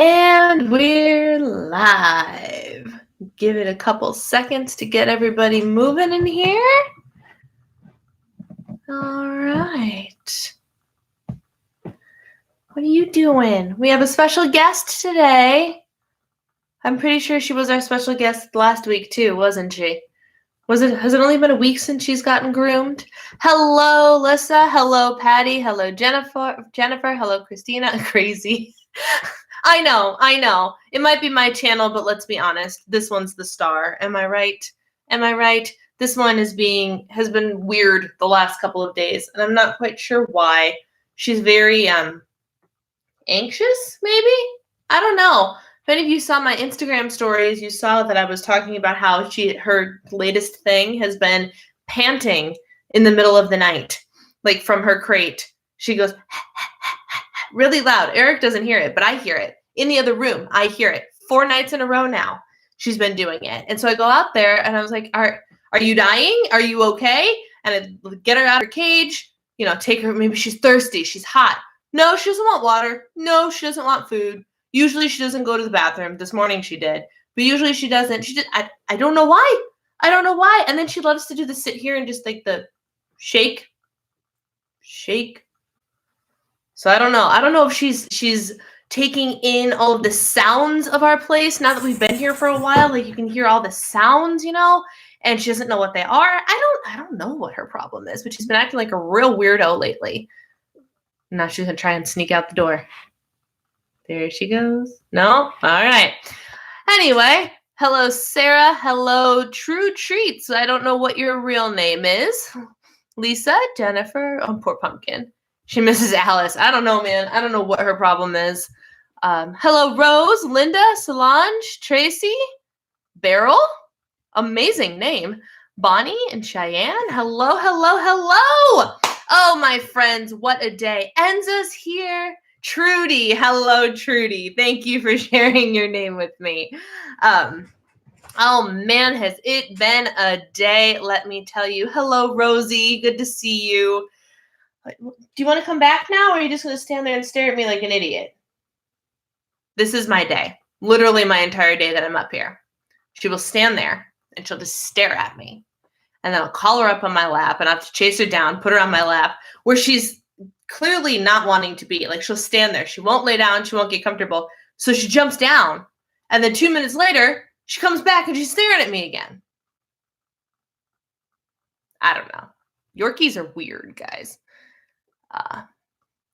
And we're live. Give it a couple seconds to get everybody moving in here. All right. What are you doing? We have a special guest today. I'm pretty sure she was our special guest last week too, wasn't she? Has it only been a week since she's gotten groomed? Hello, Lissa. Hello, Patty. Hello, Jennifer. Hello, Christina. Crazy. I know. It might be my channel, but let's be honest. This one's the star. Am I right? This one has been weird the last couple of days, and I'm not quite sure why. She's very anxious, maybe? I don't know. If any of you saw my Instagram stories, you saw that I was talking about how her latest thing has been panting in the middle of the night, like from her crate. She goes really loud. Eric doesn't hear it, but I hear it. In the other room, I hear it. 4 nights in a row now, she's been doing it. And so I go out there and I was like, are you dying? Are you okay? And I get her out of her cage, take her, maybe she's thirsty, she's hot. No, she doesn't want water. No, she doesn't want food. Usually she doesn't go to the bathroom. This morning she did, but usually she doesn't. I don't know why. And then she loves to do the sit here and just like the shake. So I don't know if she's taking in all of the sounds of our place now that we've been here for a while. Like you can hear all the sounds, and she doesn't know what they are. I don't know what her problem is, but she's been acting like a real weirdo lately. Now she's gonna try and sneak out the door. There she goes. No? All right. Anyway, hello, Sarah. Hello, True Treats. I don't know what your real name is. Lisa, Jennifer. Oh, poor pumpkin. She misses Alice. I don't know, man. I don't know what her problem is. Hello, Rose, Linda, Solange, Tracy, Beryl. Amazing name. Bonnie and Cheyenne. Hello. Oh, my friends, what a day. Enza's here. Trudy. Hello, Trudy. Thank you for sharing your name with me. Oh, man, has it been a day, let me tell you. Hello, Rosie. Good to see you. Do you want to come back now, or are you just going to stand there and stare at me like an idiot? This is my day. Literally my entire day that I'm up here. She will stand there, and she'll just stare at me. And then I'll call her up on my lap, and I'll have to chase her down, put her on my lap, where she's clearly not wanting to be. Like, she'll stand there. She won't lay down. She won't get comfortable. So she jumps down. And then 2 minutes later, she comes back, and she's staring at me again. I don't know. Yorkies are weird, guys.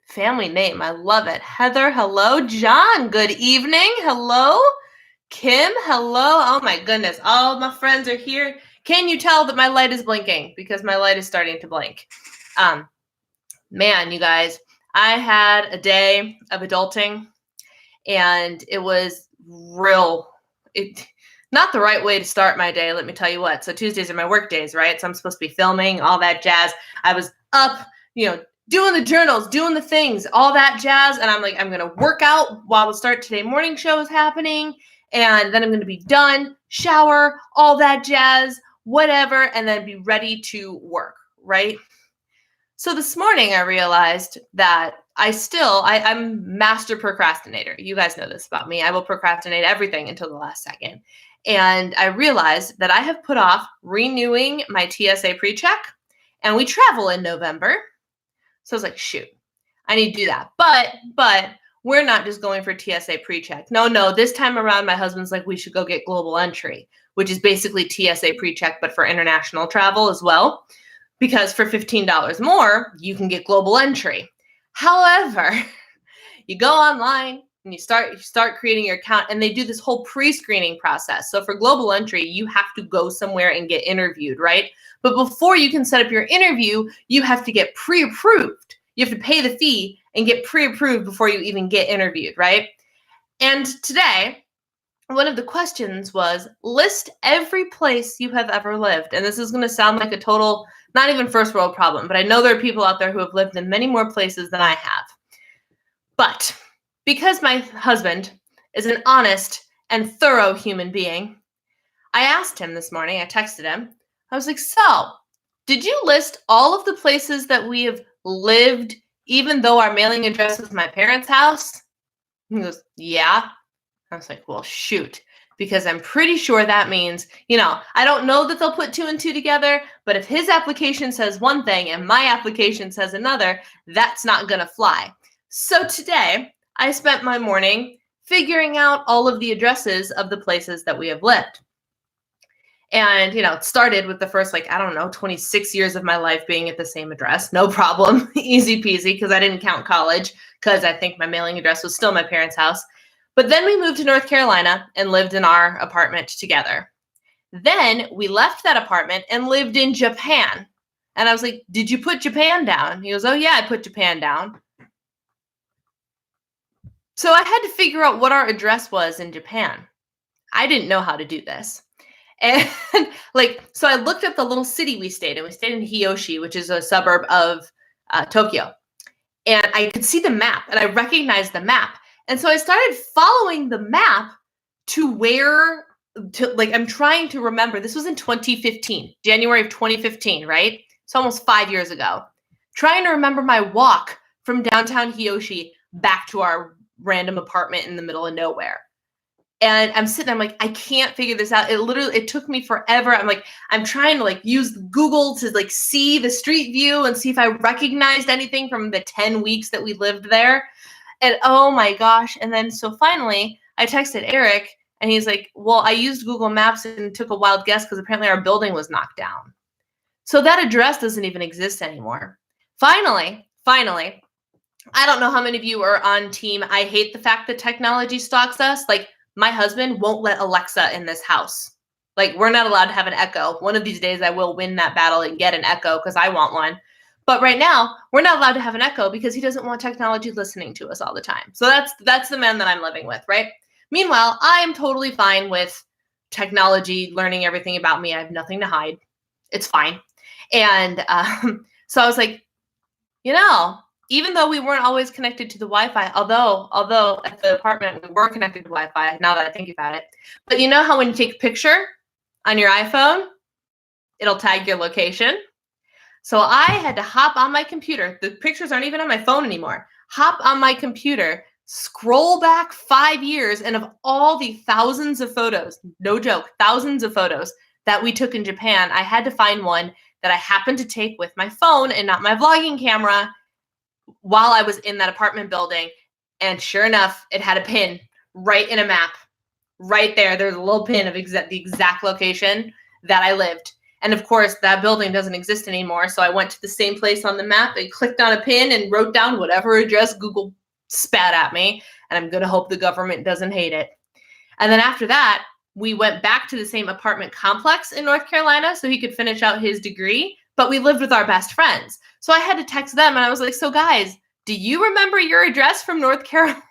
Family name. I love it. Heather, hello. John, good evening. Hello. Kim, hello. Oh, my goodness. All my friends are here. Can you tell that my light is blinking? Because my light is starting to blink. Man, you guys, I had a day of adulting, and it was not the right way to start my day, let me tell you what. So Tuesdays are my work days, right? So I'm supposed to be filming, all that jazz. I was up, doing the journals, doing the things, all that jazz. And I'm like, I'm going to work out while the Start Today morning show is happening. And then I'm going to be done, shower, all that jazz, whatever, and then be ready to work, right? So this morning I realized that I'm master procrastinator. You guys know this about me. I will procrastinate everything until the last second. And I realized that I have put off renewing my TSA pre-check, and we travel in November. So I was like, shoot, I need to do that. But we're not just going for TSA pre-check. No, this time around, my husband's like, we should go get global entry, which is basically TSA pre-check, but for international travel as well. Because for $15 more, you can get global entry. However, you go online and you start creating your account, and they do this whole pre-screening process. So for global entry, you have to go somewhere and get interviewed, right? But before you can set up your interview, you have to get pre-approved. You have to pay the fee and get pre-approved before you even get interviewed, right? And today, one of the questions was, list every place you have ever lived. And this is going to sound like a total, not even first world problem, but I know there are people out there who have lived in many more places than I have. But because my husband is an honest and thorough human being, I asked him this morning, I texted him, I was like, so, did you list all of the places that we have lived, even though our mailing address was my parents' house? He goes, yeah. I was like, well, shoot, because I'm pretty sure that means, I don't know that they'll put two and two together, but if his application says one thing and my application says another, that's not going to fly. So today, I spent my morning figuring out all of the addresses of the places that we have lived. And, it started with the first, 26 years of my life being at the same address. No problem. Easy peasy, because I didn't count college, because I think my mailing address was still my parents' house. But then we moved to North Carolina and lived in our apartment together. Then we left that apartment and lived in Japan. And I was like, did you put Japan down? He goes, oh, yeah, I put Japan down. So I had to figure out what our address was in Japan. I didn't know how to do this. And so I looked up the little city we stayed in. We stayed in Hiyoshi, which is a suburb of Tokyo. And I could see the map and I recognized the map. And so I started following the map to I'm trying to remember. This was in 2015, January of 2015, right? It's almost 5 years ago. Trying to remember my walk from downtown Hiyoshi back to our random apartment in the middle of nowhere. And I'm sitting, I'm like, I can't figure this out. It took me forever. I'm trying to use Google to see the street view and see if I recognized anything from the 10 weeks that we lived there. And oh my gosh. And then so finally I texted Eric and he's like, well, I used Google Maps and took a wild guess because apparently our building was knocked down. So that address doesn't even exist anymore. Finally, I don't know how many of you are on team. I hate the fact that technology stalks us. My husband won't let Alexa in this house. We're not allowed to have an Echo. One of these days I will win that battle and get an Echo because I want one. But right now, we're not allowed to have an Echo because he doesn't want technology listening to us all the time. So that's the man that I'm living with, right? Meanwhile, I am totally fine with technology learning everything about me. I have nothing to hide. It's fine. And so I was like, even though we weren't always connected to the Wi-Fi, although at the apartment we were connected to Wi-Fi, now that I think about it. But you know how when you take a picture on your iPhone, it'll tag your location? So I had to hop on my computer. The pictures aren't even on my phone anymore. Hop on my computer, scroll back 5 years, and of all the thousands of photos, no joke, thousands of photos that we took in Japan, I had to find one that I happened to take with my phone and not my vlogging camera while I was in that apartment building. And sure enough, it had a pin right in a map. Right there, there's a little pin of the exact location that I lived. And of course, that building doesn't exist anymore. So I went to the same place on the map and clicked on a pin and wrote down whatever address Google spat at me. And I'm going to hope the government doesn't hate it. And then after that, we went back to the same apartment complex in North Carolina so he could finish out his degree. But we lived with our best friends. So I had to text them and I was like, so guys, do you remember your address from North Carolina?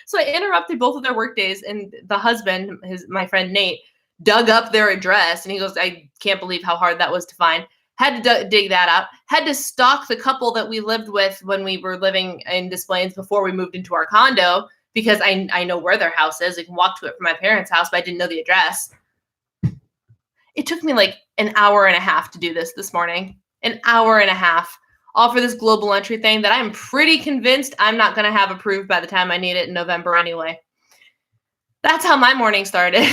So I interrupted both of their work days, and the husband, my friend Nate, dug up their address and he goes, I can't believe how hard that was to find. Had to dig that up. Had to stalk the couple that we lived with when we were living in Des Plaines before we moved into our condo, because I know where their house is. I can walk to it from my parents' house, but I didn't know the address. It took me an hour and a half to do this morning. An hour and a half. All for this global entry thing that I'm pretty convinced I'm not going to have approved by the time I need it in November anyway. That's how my morning started.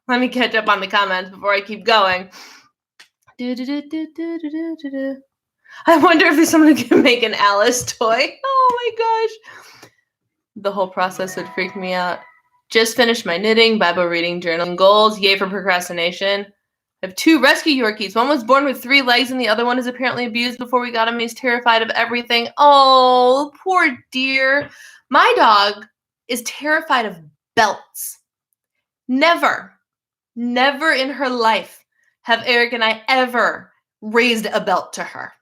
Let me catch up on the comments before I keep going. I wonder if there's someone who can make an Alice toy. Oh my gosh. The whole process would freak me out. Just finished my knitting, Bible reading, journaling goals. Yay for procrastination. I have 2 rescue Yorkies. One was born with 3 legs and the other one is apparently abused before we got him. He's terrified of everything. Oh, poor dear. My dog is terrified of belts. Never in her life have Eric and I ever raised a belt to her.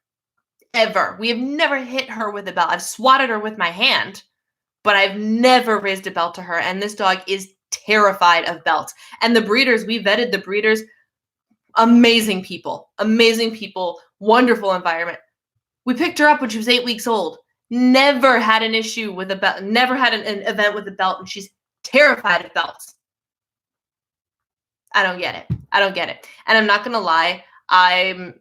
Ever. We have never hit her with a belt. I've swatted her with my hand, but I've never raised a belt to her. And this dog is terrified of belts. And the breeders, we vetted the breeders. Amazing people, wonderful environment. We picked her up when she was 8 weeks old. Never had an issue with a belt, never had an event with a belt, and she's terrified of belts. I don't get it. And I'm not going to lie. I'm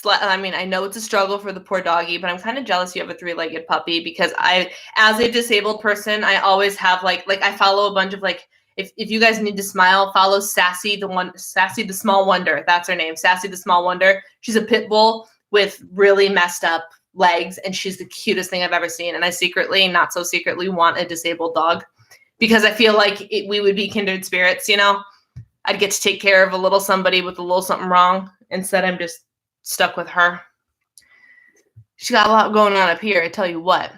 I mean, I know it's a struggle for the poor doggy, but I'm kind of jealous you have a 3-legged puppy because as a disabled person, I always have like I follow a bunch of like, if you guys need to smile, follow Sassy the Small Wonder. That's her name, Sassy the Small Wonder. She's a pit bull with really messed up legs, and she's the cutest thing I've ever seen. And I secretly, not so secretly, want a disabled dog because I feel like we would be kindred spirits, you know? I'd get to take care of a little somebody with a little something wrong. Instead, I'm just stuck with her. She got a lot going on up here, I tell you what.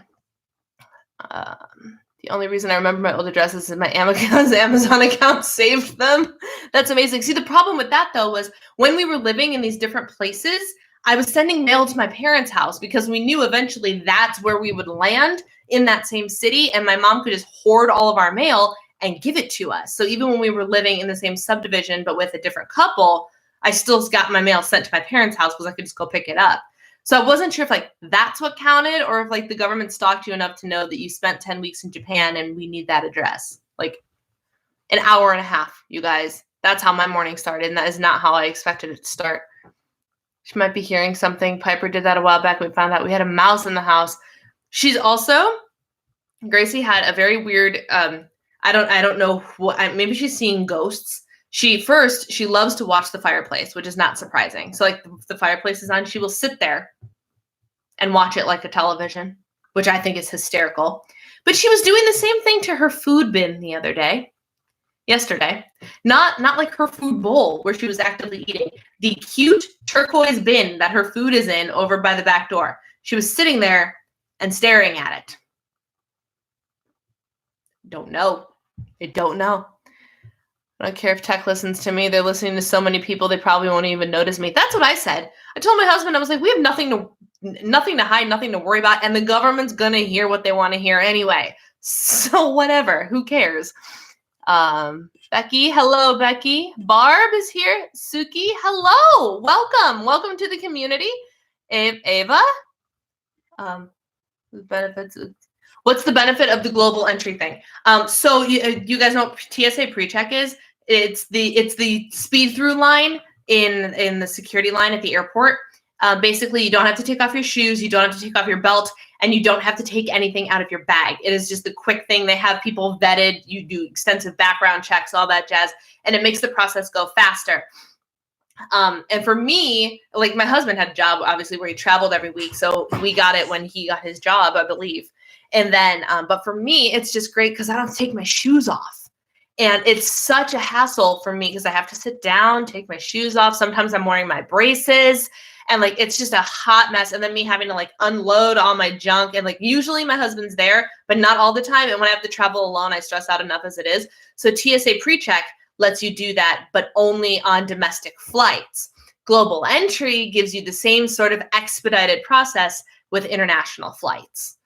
The only reason I remember my old addresses is my Amazon account saved them. That's amazing. See, the problem with that, though, was when we were living in these different places, I was sending mail to my parents' house because we knew eventually that's where we would land in that same city, and my mom could just hoard all of our mail and give it to us. So even when we were living in the same subdivision but with a different couple, I still got my mail sent to my parents' house because I could just go pick it up. So I wasn't sure if like that's what counted or if like the government stalked you enough to know that you spent 10 weeks in Japan and we need that address. Like an hour and a half, you guys. That's how my morning started, and that is not how I expected it to start. She might be hearing something. Piper did that a while back. We found out we had a mouse in the house. She's also, Gracie had a very weird, I don't know what, maybe she's seeing ghosts. She loves to watch the fireplace, which is not surprising. So like the fireplace is on, she will sit there and watch it like a television, which I think is hysterical. But she was doing the same thing to her food bin yesterday. Not like her food bowl where she was actively eating. The cute turquoise bin that her food is in over by the back door. She was sitting there and staring at it. Don't know. I don't know. I don't care if tech listens to me. They're listening to so many people, they probably won't even notice me. That's what I said. I told my husband, I was like, we have nothing to hide, nothing to worry about, and the government's going to hear what they want to hear anyway. So whatever, who cares? Becky, hello, Becky. Barb is here. Suki, hello. Welcome to the community. Ava, the benefits of, what's the benefit of the global entry thing? So you guys know what TSA PreCheck is? It's the speed through line in the security line at the airport. Basically, you don't have to take off your shoes, you don't have to take off your belt, and you don't have to take anything out of your bag. It is just the quick thing. They have people vetted, you do extensive background checks, all that jazz, and it makes the process go faster. And for me, like my husband had a job, obviously, where he traveled every week, so we got it when he got his job, I believe. And then, but for me, it's just great because I don't have to take my shoes off. And it's such a hassle for me because I have to sit down, take my shoes off. Sometimes I'm wearing my braces and like, it's just a hot mess. And then me having to like unload all my junk. And like, usually my husband's there, but not all the time. And when I have to travel alone, I stress out enough as it is. So TSA PreCheck lets you do that, but only on domestic flights. Global entry gives you the same sort of expedited process with international flights.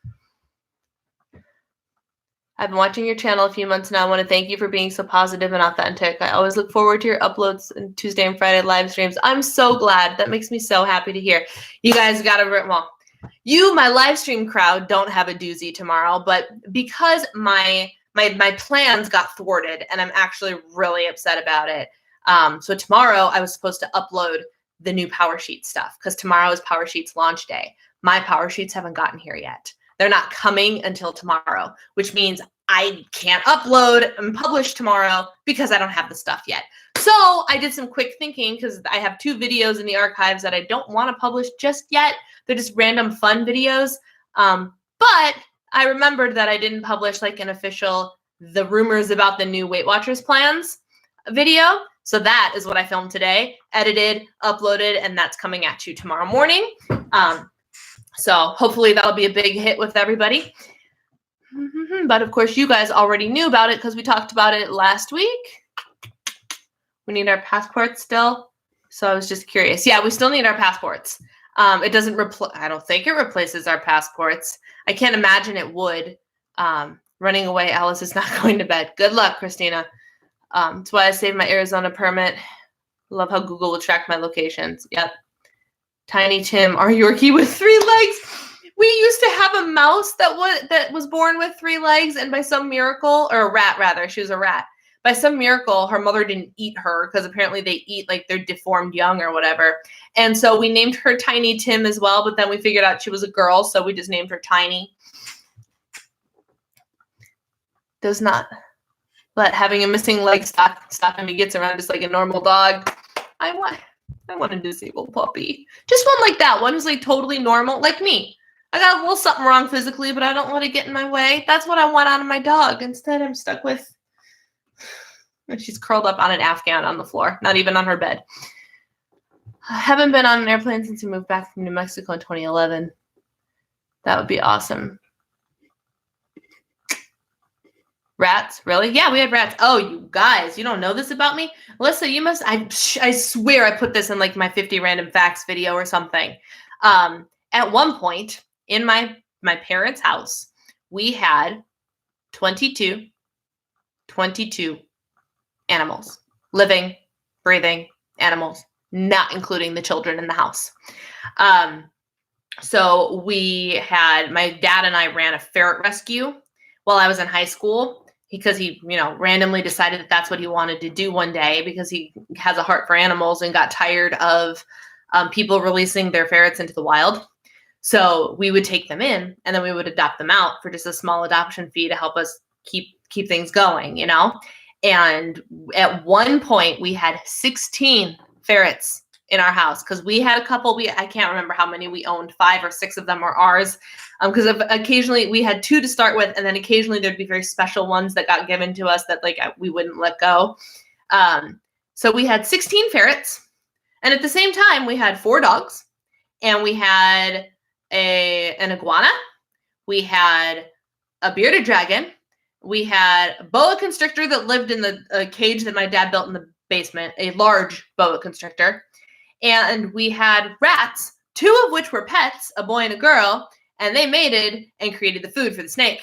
I've been watching your channel a few months now. I want to thank you for being so positive and authentic. I always look forward to your uploads and Tuesday and Friday live streams. I'm so glad. That makes me so happy to hear. You guys got to, well, you, my live stream crowd, don't have a doozy tomorrow, but because my plans got thwarted and I'm actually really upset about it. So tomorrow I was supposed to upload the new PowerSheet stuff because tomorrow is PowerSheet's launch day. My PowerSheets haven't gotten here yet. They're not coming until tomorrow, which means I can't upload and publish tomorrow because I don't have the stuff yet. So I did some quick thinking because I have 2 videos in the archives that I don't want to publish just yet. They're just random fun videos. But I remembered that I didn't publish like an official, the rumors about the new Weight Watchers plans video. So that is what I filmed today, edited, uploaded, and that's coming at you tomorrow morning. So hopefully that'll be a big hit with everybody. But of course, you guys already knew about it because we talked about it last week. We need our passports still. So I was just curious. Yeah, we still need our passports. It doesn't I don't think it replaces our passports. I can't imagine it would. Running away, Alice is not going to bed. Good luck, Christina. That's why I saved my Arizona permit. Love how Google will track my locations. Yep. Tiny Tim, our Yorkie with 3 legs. We used to have a mouse that was born with 3 legs, and by some miracle, or a rat rather, she was a rat. by some miracle, her mother didn't eat her because apparently they eat like their deformed young or whatever. And so we named her Tiny Tim as well, but then we figured out she was a girl, so we just named her Tiny. Does not let having a missing leg stop him. He gets around just like a normal dog. I want a disabled puppy. Just one like that. One who's like totally normal, like me. I got a little something wrong physically, but I don't let it get in my way. That's what I want out of my dog. Instead, I'm stuck with... And she's curled up on an Afghan on the floor, not even on her bed. I haven't been on an airplane since we moved back from New Mexico in 2011. That would be awesome. Rats? Really? Yeah, we had rats. Oh, you guys, you don't know this about me? Alyssa, you must... I swear I put this in like my 50 random facts video or something. At one point in my parents' house, we had 22 animals. Living, breathing animals, not including the children in the house. So my dad and I ran a ferret rescue while I was in high school because he, randomly decided that that's what he wanted to do one day because he has a heart for animals and got tired of people releasing their ferrets into the wild. So we would take them in and then we would adopt them out for just a small adoption fee to help us keep things going, And at one point we had 16 ferrets in our house because we had a couple. I can't remember how many we owned. 5 or 6 of them were ours. Because occasionally we had 2 to start with, and then occasionally there'd be very special ones that got given to us that we wouldn't let go. So we had 16 ferrets, and at the same time we had 4 dogs, and we had an iguana, we had a bearded dragon, we had a boa constrictor that lived in the cage that my dad built in the basement, a large boa constrictor, and we had rats, 2 of which were pets, a boy and a girl, and they mated and created the food for the snake.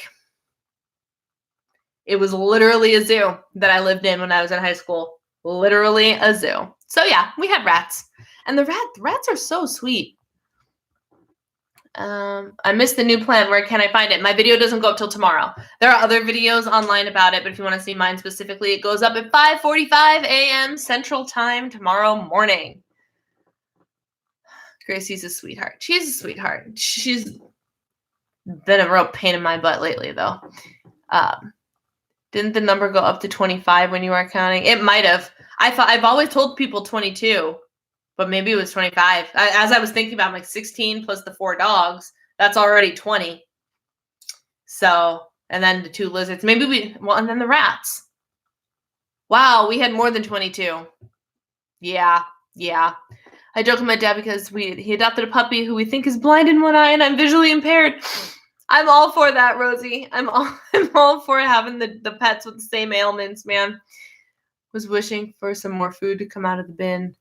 It was literally a zoo that I lived in when I was in high school. Literally a zoo. So yeah, we had rats. And the rats are so sweet. I missed the new plan. Where can I find it? My video doesn't go up till tomorrow. There are other videos online about it, but if you want to see mine specifically, it goes up at 5:45 a.m. Central Time tomorrow morning. Gracie's a sweetheart. She's a sweetheart. She's been a real pain in my butt lately, though. Didn't the number go up to 25 when you were counting? It might have. I've always told people 22, but maybe it was 25. As I was thinking about, I'm like 16 plus the 4 dogs, that's already 20. So, and then the 2 lizards. And then the rats. Wow, we had more than 22. Yeah. I joke with my dad because he adopted a puppy who we think is blind in one eye and I'm visually impaired. I'm all for that, Rosie. I'm all for having the pets with the same ailments, man. Was wishing for some more food to come out of the bin.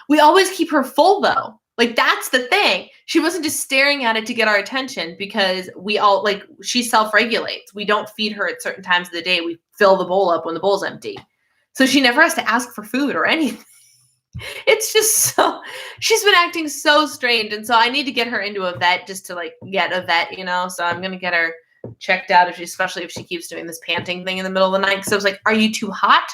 We always keep her full though. Like that's the thing. She wasn't just staring at it to get our attention because she self-regulates. We don't feed her at certain times of the day. We fill the bowl up when the bowl's empty. So she never has to ask for food or anything. It's just she's been acting so strange. And so I need to get her into a vet just to get a vet, So I'm going to get her checked out, especially if she keeps doing this panting thing in the middle of the night. Because I was like, are you too hot?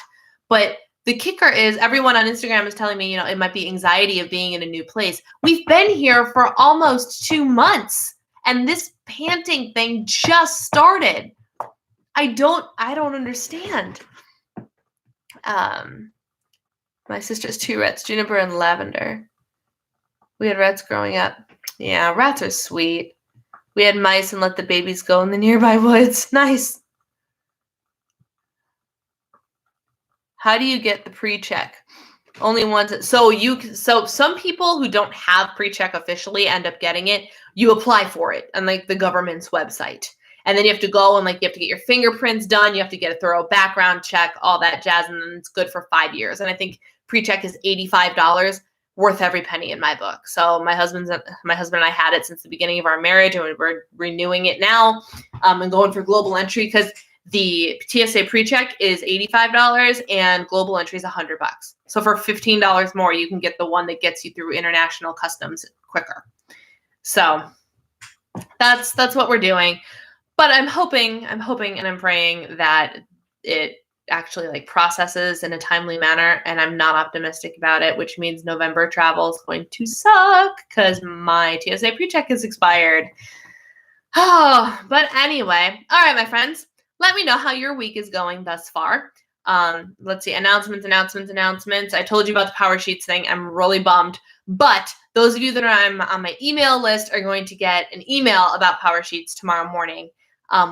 But the kicker is everyone on Instagram is telling me, it might be anxiety of being in a new place. We've been here for almost 2 months and this panting thing just started. I don't understand. My sister has 2 rats, Juniper and Lavender. We had rats growing up. Yeah, rats are sweet. We had mice and let the babies go in the nearby woods. Nice. How do you get the pre-check? Only ones. So some people who don't have pre-check officially end up getting it. You apply for it on the government's website. And then you have to go and you have to get your fingerprints done. You have to get a thorough background check, all that jazz. And then it's good for 5 years. And I think pre-check is $85, worth every penny in my book. So my husband and I had it since the beginning of our marriage, and we're renewing it now and going for global entry because the TSA pre-check is $85 and global entry is $100. So for $15 more, you can get the one that gets you through international customs quicker. So that's what we're doing. But I'm hoping and I'm praying that it actually like processes in a timely manner, and I'm not optimistic about it, which means November travel is going to suck because my TSA pre-check is expired. Oh, but anyway, all right, my friends, let me know how your week is going thus far. Let's see, announcements. I told you about the Power Sheets thing. I'm really bummed, but those of you that are on my email list are going to get an email about Power Sheets tomorrow morning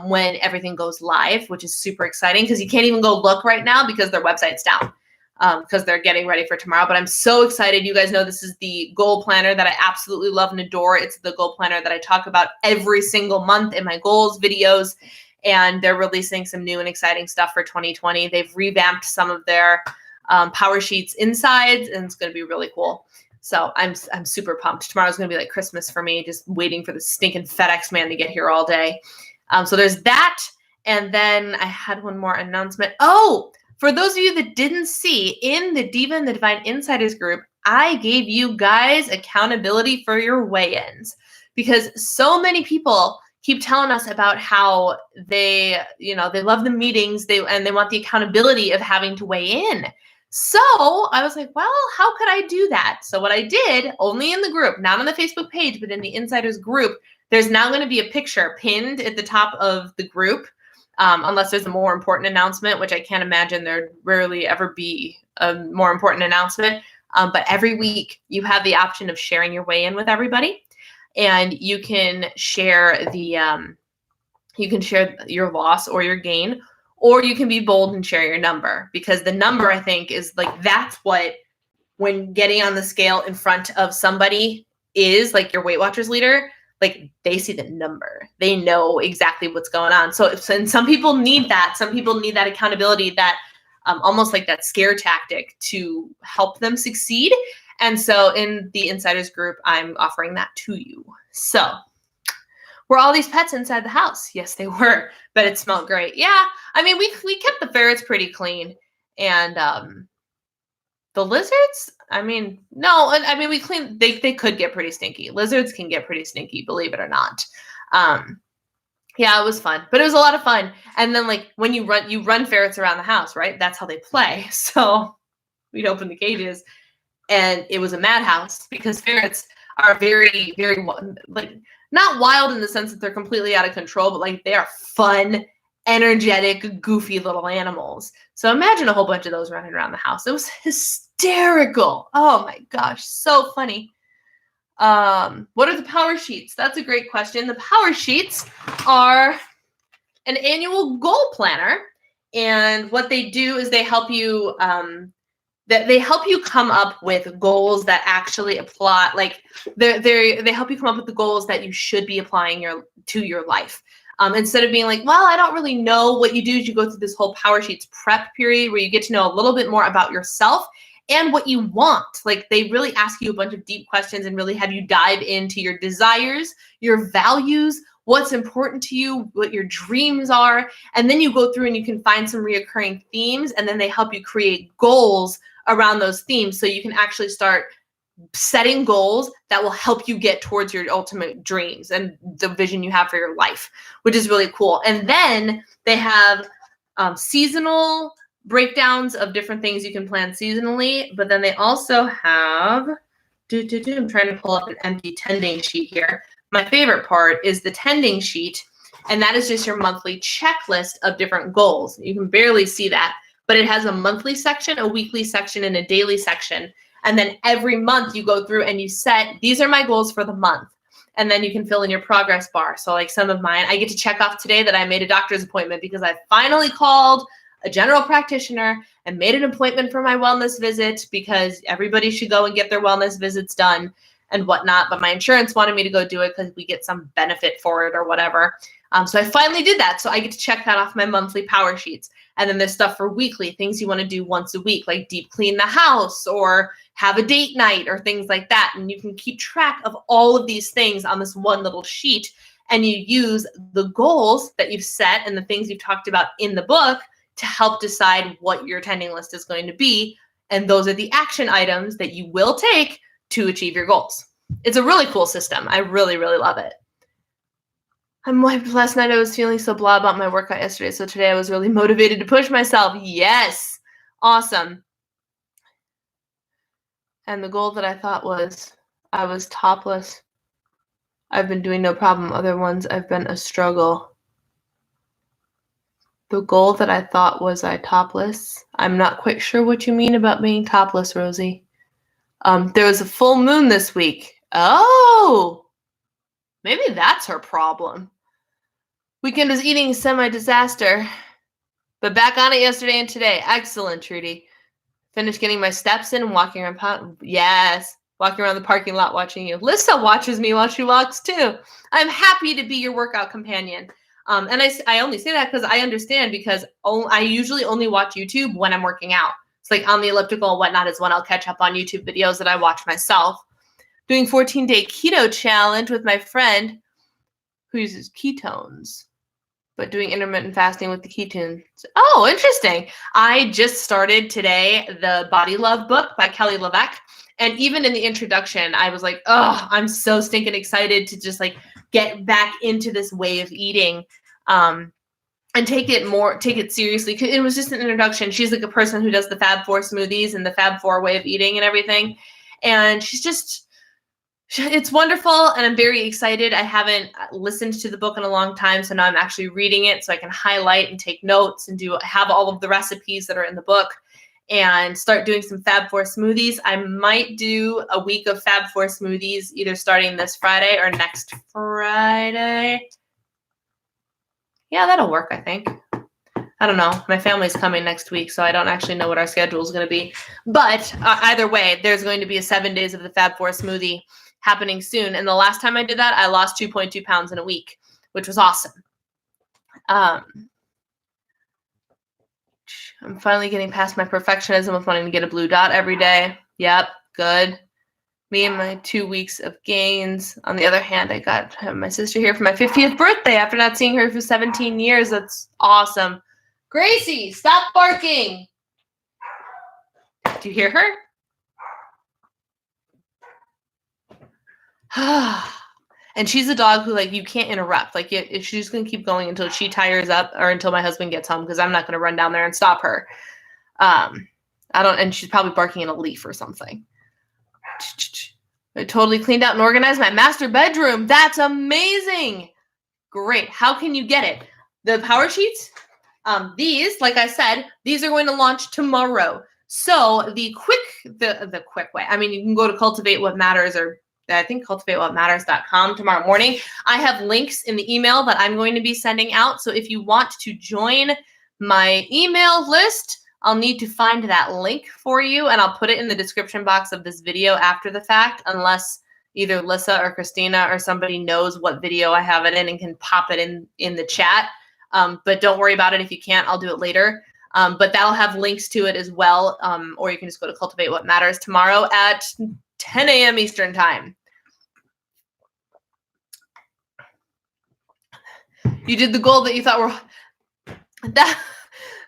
when everything goes live, which is super exciting because you can't even go look right now because their website's down because they're getting ready for tomorrow. But I'm so excited. You guys know this is the goal planner that I absolutely love and adore. It's the goal planner that I talk about every single month in my goals videos. And they're releasing some new and exciting stuff for 2020. They've revamped some of their Power Sheets insides, and it's going to be really cool. So I'm super pumped. Tomorrow's going to be like Christmas for me, just waiting for the stinking FedEx man to get here all day. So there's that. And then I had one more announcement. Oh, for those of you that didn't see, in the Diva and the Divine Insiders group, I gave you guys accountability for your weigh-ins because so many people keep telling us about how they love the meetings, they want the accountability of having to weigh in. So I was like, well, how could I do that? So what I did, only in the group, not on the Facebook page, but in the Insiders group, there's now going to be a picture pinned at the top of the group, unless there's a more important announcement, which I can't imagine there'd rarely ever be a more important announcement. But every week you have the option of sharing your weigh-in with everybody. And you can share your loss or your gain, or you can be bold and share your number, because the number, I think, is like, that's what, when getting on the scale in front of somebody is like your Weight Watchers leader, like they see the number, they know exactly what's going on. So and some people need that. Some people need that accountability, that almost like that scare tactic to help them succeed. And so in the Insiders group, I'm offering that to you. So were all these pets inside the house? Yes, they were, but it smelled great. Yeah, I mean, we kept the ferrets pretty clean, and the lizards, I mean, no, I mean, we cleaned, they could get pretty stinky. Lizards can get pretty stinky, believe it or not. Yeah, it was fun, but it was a lot of fun. And then like when you run ferrets around the house, right? That's how they play. So we'd open the cages, and it was a madhouse because ferrets are very, very, like, not wild in the sense that they're completely out of control, but like they are fun, energetic, goofy little animals. So imagine a whole bunch of those running around the house. It was hysterical. Oh my gosh, so funny. What are the Power Sheets? That's a great question. The Power Sheets are an annual goal planner, and what they do is they help you come up with goals that actually apply. Like they help you come up with the goals that you should be applying to your life. Instead of being like, well, I don't really know what you do, is you go through this whole Power Sheets prep period where you get to know a little bit more about yourself and what you want. Like they really ask you a bunch of deep questions and really have you dive into your desires, your values, what's important to you, what your dreams are. And then you go through and you can find some reoccurring themes, and then they help you create goals around those themes so you can actually start setting goals that will help you get towards your ultimate dreams and the vision you have for your life, which is really cool. And then they have seasonal breakdowns of different things you can plan seasonally, but then they also have, I'm trying to pull up an empty tending sheet here. My favorite part is the tending sheet, and that is just your monthly checklist of different goals. You can barely see that, but it has a monthly section, a weekly section, and a daily section. And then every month you go through and you set, these are my goals for the month. And then you can fill in your progress bar. So like some of mine, I get to check off today that I made a doctor's appointment because I finally called a general practitioner and made an appointment for my wellness visit, because everybody should go and get their wellness visits done and whatnot. But my insurance wanted me to go do it because we get some benefit for it or whatever. So I finally did that. So I get to check that off my monthly Power Sheets. And then there's stuff for weekly, things you want to do once a week, like deep clean the house or have a date night or things like that. And you can keep track of all of these things on this one little sheet. And you use the goals that you've set and the things you've talked about in the book to help decide what your attending list is going to be. And those are the action items that you will take to achieve your goals. It's a really cool system. I really, really love it. I'm wiped. Last night I was feeling so blah about my workout yesterday, so today I was really motivated to push myself. Yes. Awesome. And the goal that I thought was I was topless. I've been doing no problem. Other ones I've been a struggle. The goal that I thought was I topless. I'm not quite sure what you mean about being topless, Rosie. There was a full moon this week. Oh, maybe that's her problem. Weekend was eating semi-disaster, but back on it yesterday and today. Excellent, Trudy. Finished getting my steps in and walking around. Yes, walking around the parking lot watching you. Lissa watches me while she walks too. I'm happy to be your workout companion. And I only say that because I understand, because I usually only watch YouTube when I'm working out. It's like on the elliptical and whatnot is when I'll catch up on YouTube videos that I watch myself. Doing 14-day keto challenge with my friend who uses ketones, but doing intermittent fasting with the ketones. Oh, interesting. I just started today the Body Love book by Kelly LeVeque. And even in the introduction, I was like, oh, I'm so stinking excited to just like get back into this way of eating. And take it seriously. It was just an introduction. She's like a person who does the Fab Four smoothies and the Fab Four way of eating and everything. And it's wonderful, and I'm very excited. I haven't listened to the book in a long time, so now I'm actually reading it so I can highlight and take notes and have all of the recipes that are in the book and start doing some Fab Four smoothies. I might do a week of Fab Four smoothies either starting this Friday or next Friday. Yeah, that'll work, I think. I don't know. My family's coming next week, so I don't actually know what our schedule is going to be. But either way, there's going to be a 7 days of the Fab Four smoothie happening soon. And the last time I did that, I lost 2.2 pounds in a week, which was awesome. I'm finally getting past my perfectionism with wanting to get a blue dot every day. Yep, good. Me and my 2 weeks of gains. On the other hand, I got my sister here for my 50th birthday after not seeing her for 17 years. That's awesome. Gracie, stop barking. Do you hear her? And she's a dog who, like, you can't interrupt. Like, if she's going to keep going until she tires up or until my husband gets home, because I'm not going to run down there and stop her. And she's probably barking at a leaf or something. I totally cleaned out and organized my master bedroom. That's amazing. Great. How can you get it? The power sheets? These, like I said, these are going to launch tomorrow. So the quick way. I mean, you can go to Cultivate What Matters, or I think cultivatewhatmatters.com tomorrow morning. I have links in the email that I'm going to be sending out. So if you want to join my email list, I'll need to find that link for you, and I'll put it in the description box of this video after the fact, unless either Lissa or Christina or somebody knows what video I have it in and can pop it in the chat. But don't worry about it. If you can't, I'll do it later. But that'll have links to it as well. Or you can just go to Cultivate What Matters tomorrow at 10 a.m. Eastern time. You did the goal that you thought were...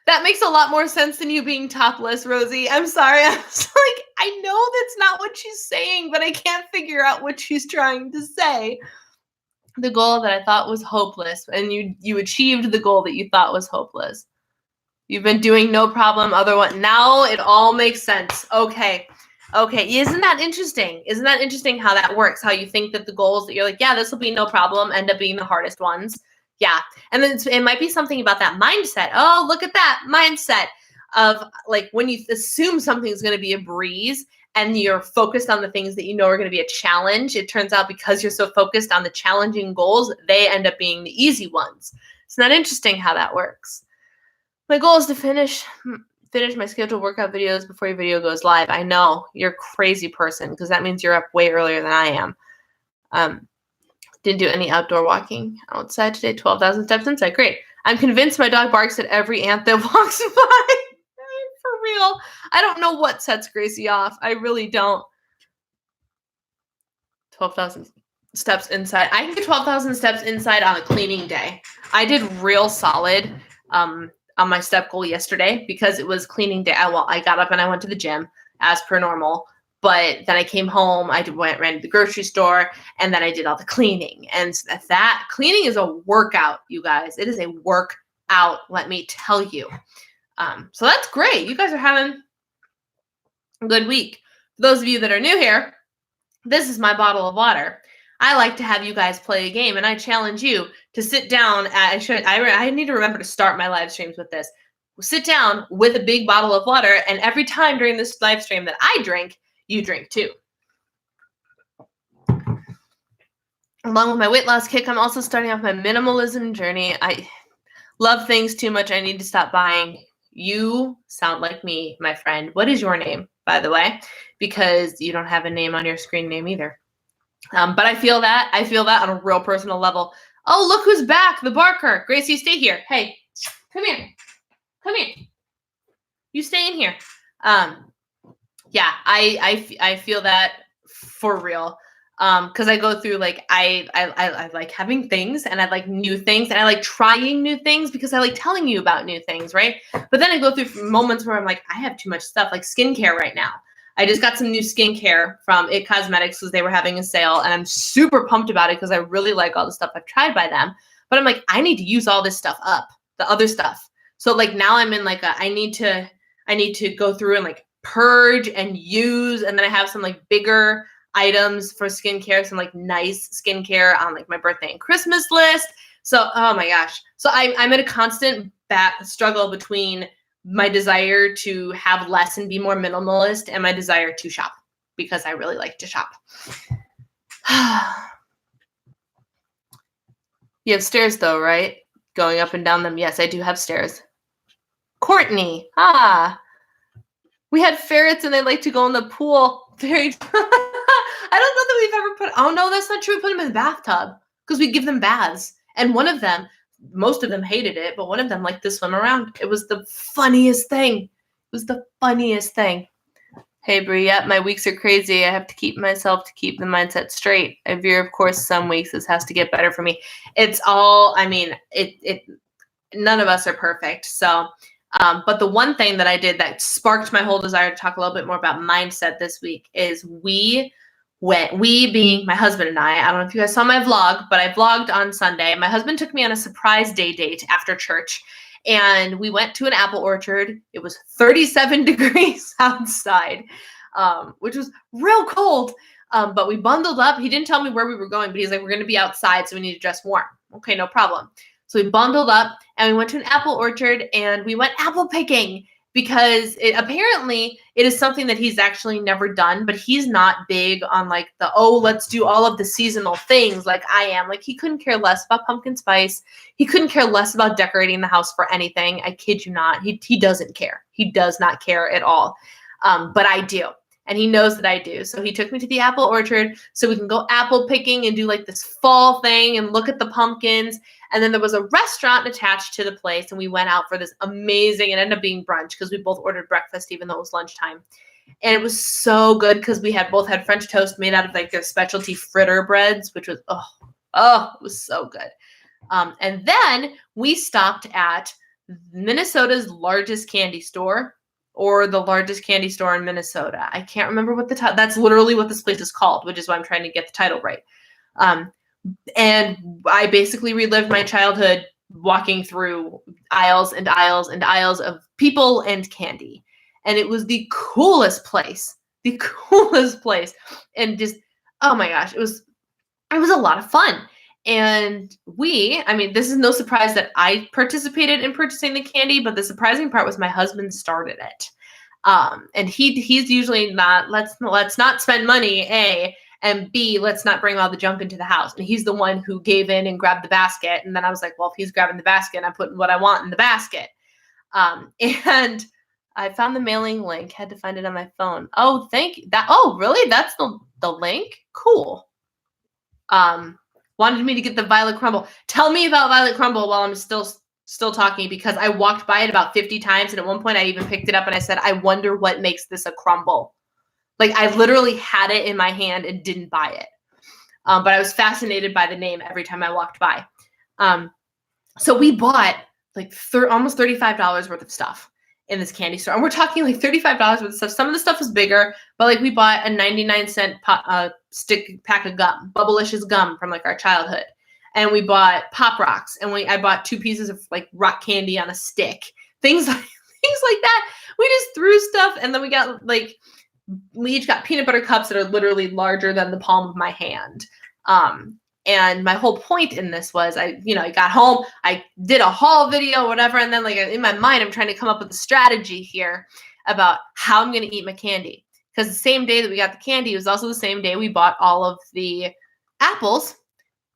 That makes a lot more sense than you being topless, Rosie. I'm sorry. I was like, I know that's not what she's saying, but I can't figure out what she's trying to say. The goal that I thought was hopeless, and you achieved the goal that you thought was hopeless. You've been doing no problem. Otherwise, now it all makes sense. Okay. Isn't that interesting? Isn't that interesting how that works? How you think that the goals that you're like, yeah, this will be no problem, end up being the hardest ones. Yeah. And then it might be something about that mindset. Oh, look at that mindset of, like, when you assume something's going to be a breeze and you're focused on the things that you know are going to be a challenge. It turns out because you're so focused on the challenging goals, they end up being the easy ones. Isn't that interesting how that works? My goal is to finish my scheduled workout videos before your video goes live. I know, you're a crazy person, because that means you're up way earlier than I am. Didn't do any outdoor walking outside today. 12,000 steps inside. Great. I'm convinced my dog barks at every ant that walks by. For real. I don't know what sets Gracie off. I really don't. 12,000 steps inside. I can get 12,000 steps inside on a cleaning day. I did real solid on my step goal yesterday because it was cleaning day. I got up and I went to the gym as per normal. But then I came home, ran to the grocery store, and then I did all the cleaning. And that cleaning is a workout, you guys. It is a workout, let me tell you. So that's great. You guys are having a good week. For those of you that are new here, this is my bottle of water. I like to have you guys play a game, and I challenge you to sit down. I need to remember to start my live streams with this. Sit down with a big bottle of water, and every time during this live stream that I drink, you drink too. Along with my weight loss kick, I'm also starting off my minimalism journey. I love things too much. I need to stop buying. You sound like me, my friend. What is your name, by the way? Because you don't have a name on your screen name either. But I feel that. I feel that on a real personal level. Oh, look who's back, the barker. Gracie, stay here. Hey, come here. Come here. You stay in here. Yeah, I feel that for real. Because I go through like I like having things, and I like new things, and I like trying new things because I like telling you about new things, right? But then I go through moments where I'm like, I have too much stuff, like skincare right now. I just got some new skincare from It Cosmetics because they were having a sale, and I'm super pumped about it because I really like all the stuff I've tried by them. But I'm like, I need to use all this stuff up, the other stuff. So like now I'm in like I need to go through and like purge and use, and then I have some like bigger items for skincare, some like nice skincare on like my birthday and Christmas list. So oh my gosh, so I'm in a constant struggle between my desire to have less and be more minimalist and my desire to shop because I really like to shop. You have stairs though, right? Going up and down them. Yes, I do have stairs. Courtney, we had ferrets and they like to go in the pool. Very. I don't know that we've ever put. Oh no, that's not true. We put them in the bathtub because we give them baths, and one of them, most of them hated it, but one of them liked to swim around. It was the funniest thing. It was the funniest thing. Hey, Brie, yep, my weeks are crazy. I have to keep myself to keep the mindset straight. I veer, of course, some weeks this has to get better for me. It's all. I mean, none of us are perfect, so. But the one thing that I did that sparked my whole desire to talk a little bit more about mindset this week is we being my husband and I don't know if you guys saw my vlog, but I vlogged on Sunday. My husband took me on a surprise day date after church, and we went to an apple orchard. It was 37 degrees outside, which was real cold. But we bundled up. He didn't tell me where we were going, but he's like, we're going to be outside, so we need to dress warm. Okay, no problem. So we bundled up and we went to an apple orchard and we went apple picking because apparently it is something that he's actually never done, but he's not big on like let's do all of the seasonal things like I am. Like he couldn't care less about pumpkin spice. He couldn't care less about decorating the house for anything. I kid you not. He doesn't care. He does not care at all. But I do. And he knows that I do. So he took me to the apple orchard so we can go apple picking and do like this fall thing and look at the pumpkins. And then there was a restaurant attached to the place. And we went out for this amazing, it ended up being brunch because we both ordered breakfast even though it was lunchtime. And it was so good because we both had French toast made out of like their specialty fritter breads, which was, it was so good. And then we stopped at Minnesota's largest candy store, or the largest candy store in Minnesota. I can't remember what that's literally what this place is called, which is why I'm trying to get the title right. And I basically relived my childhood walking through aisles and aisles and aisles of people and candy. And it was the coolest place. And just, oh my gosh, it was a lot of fun. And this is no surprise that I participated in purchasing the candy, but the surprising part was my husband started it. And he's usually not, let's not spend money, A, and B, let's not bring all the junk into the house. And he's the one who gave in and grabbed the basket. And then I was like, well, if he's grabbing the basket, I'm putting what I want in the basket. And I found the mailing link, had to find it on my phone. Oh, thank you. Oh, really? That's the link? Cool. Wanted me to get the Violet Crumble. Tell me about Violet Crumble while I'm still talking, because I walked by it about 50 times. And at one point I even picked it up and I said, I wonder what makes this a crumble. Like I literally had it in my hand and didn't buy it. But I was fascinated by the name every time I walked by. So we bought like almost $35 worth of stuff. in this candy store. And we're talking like $35 worth of stuff. Some of the stuff was bigger, but like we bought a 99-cent stick pack of gum, Bubblicious gum from like our childhood. And we bought Pop Rocks, and I bought 2 pieces of like rock candy on a stick. Things like that. We just threw stuff, and then we each got peanut butter cups that are literally larger than the palm of my hand. And my whole point in this was I got home, I did a haul video, whatever, and then like in my mind, I'm trying to come up with a strategy here about how I'm going to eat my candy. Because the same day that we got the candy was also the same day we bought all of the apples.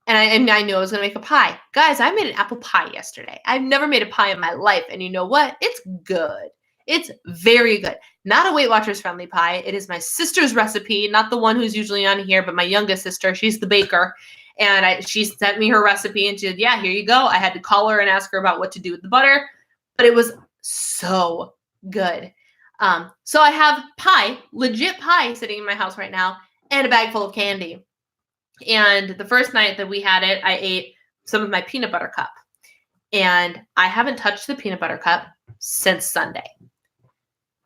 And I knew I was going to make a pie. Guys, I made an apple pie yesterday. I've never made a pie in my life. And you know what? It's good. It's very good. Not a Weight Watchers friendly pie. It is my sister's recipe, not the one who's usually on here, but my youngest sister. She's the baker. And she sent me her recipe and she said, yeah, here you go. I had to call her and ask her about what to do with the butter. But it was so good. So I have pie, legit pie, sitting in my house right now, and a bag full of candy. And the first night that we had it, I ate some of my peanut butter cup. And I haven't touched the peanut butter cup since Sunday.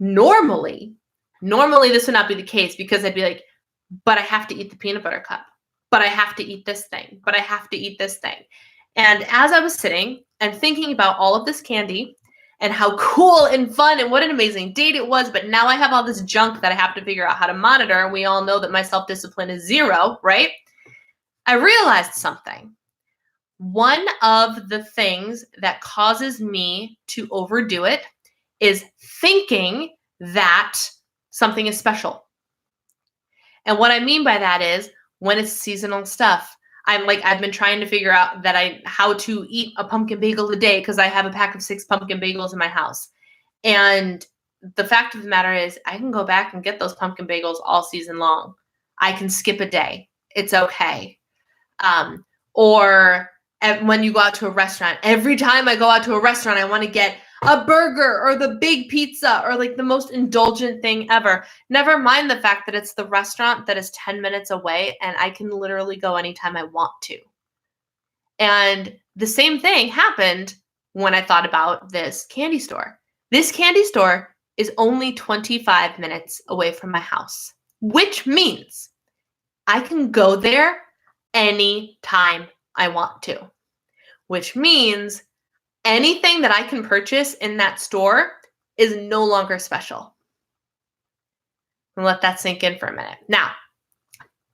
Normally this would not be the case because I'd be like, but I have to eat the peanut butter cup. But I have to eat this thing. But I have to eat this thing. And as I was sitting and thinking about all of this candy and how cool and fun and what an amazing date it was, but now I have all this junk that I have to figure out how to monitor. And we all know that my self-discipline is 0, right? I realized something. One of the things that causes me to overdo it is thinking that something is special. And what I mean by that is when it's seasonal stuff, I've been trying to figure out how to eat a pumpkin bagel a day because I have a pack of 6 pumpkin bagels in my house. And the fact of the matter is I can go back and get those pumpkin bagels all season long. I can skip a day. It's okay. Or when you go out to a restaurant, every time I go out to a restaurant, I want to get a burger or the big pizza or like the most indulgent thing ever. Never mind the fact that it's the restaurant that is 10 minutes away and I can literally go anytime I want to. And the same thing happened when I thought about this candy store. This candy store is only 25 minutes away from my house, which means I can go there anytime I want to, which means anything that I can purchase in that store is no longer special. And let that sink in for a minute. Now,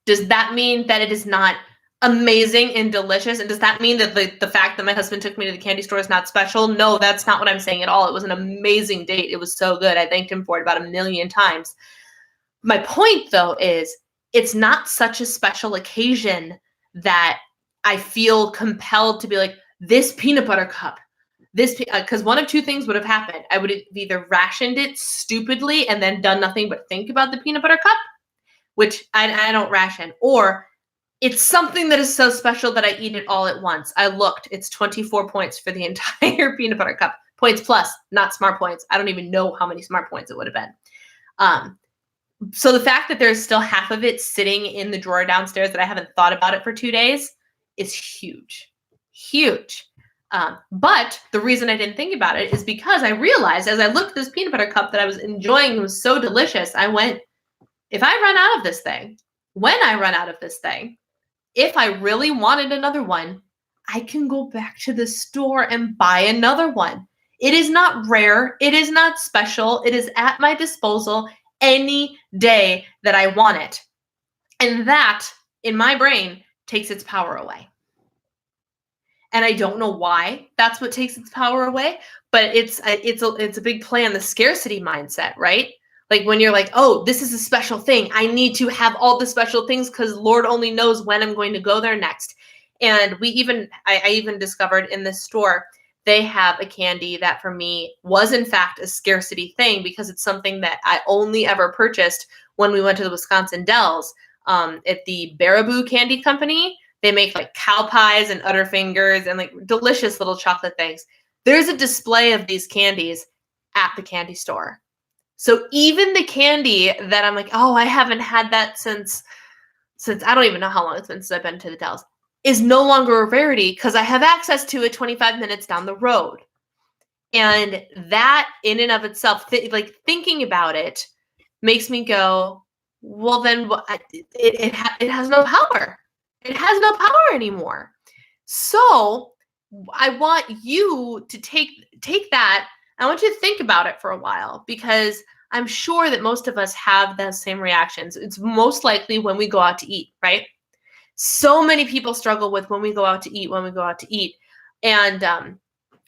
does that mean that it is not amazing and delicious? And does that mean that the fact that my husband took me to the candy store is not special? No, that's not what I'm saying at all. It was an amazing date. It was so good. I thanked him for it about 1,000,000 times. My point, though, is it's not such a special occasion that I feel compelled to be like, this peanut butter cup, because one of two things would have happened. I would have either rationed it stupidly and then done nothing but think about the peanut butter cup, which I don't ration, or it's something that is so special that I eat it all at once. I looked, it's 24 points for the entire peanut butter cup. Points plus, not smart points. I don't even know how many smart points it would have been. So the fact that there's still half of it sitting in the drawer downstairs that I haven't thought about it for 2 days is huge, huge. But the reason I didn't think about it is because I realized as I looked at this peanut butter cup that I was enjoying, it was so delicious. I went, if I run out of this thing, when I run out of this thing, if I really wanted another one, I can go back to the store and buy another one. It is not rare. It is not special. It is at my disposal any day that I want it. And that, in my brain, takes its power away. And I don't know why that's what takes its power away, but it's a big play on the scarcity mindset, right? Like when you're like, oh, this is a special thing. I need to have all the special things because Lord only knows when I'm going to go there next. And I even discovered in this store, they have a candy that for me was in fact a scarcity thing because it's something that I only ever purchased when we went to the Wisconsin Dells at the Baraboo Candy Company. They make like cow pies and Utterfingers and like delicious little chocolate things. There's a display of these candies at the candy store. So even the candy that I'm like, oh, I haven't had that since I don't even know how long it's been since I've been to the Dells, is no longer a rarity because I have access to it 25 minutes down the road. And that in and of itself, like thinking about it makes me go, well, then it has no power. It has no power anymore. So I want you to take that. I want you to think about it for a while, because I'm sure that most of us have those same reactions. It's most likely when we go out to eat, right? So many people struggle with when we go out to eat. And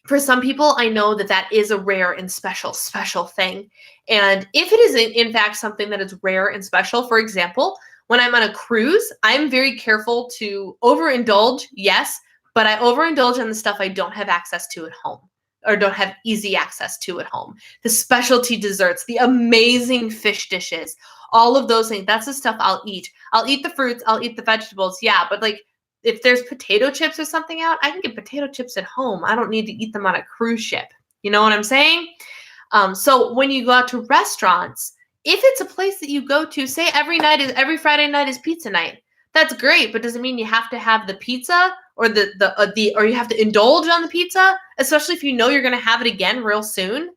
for some people, I know that that is a rare and special thing. And if it is in fact something that is rare and special, for example, when I'm on a cruise, I'm very careful to overindulge, yes, but I overindulge on the stuff I don't have access to at home, or don't have easy access to at home. The specialty desserts, the amazing fish dishes, all of those things, that's the stuff I'll eat. I'll eat the fruits, I'll eat the vegetables, yeah, but like if there's potato chips or something out, I can get potato chips at home. I don't need to eat them on a cruise ship. You know what I'm saying? So when you go out to restaurants, if it's a place that you go to, say every Friday night is pizza night. That's great, but does it mean you have to have the pizza, or or you have to indulge on the pizza, especially if you know you're going to have it again real soon?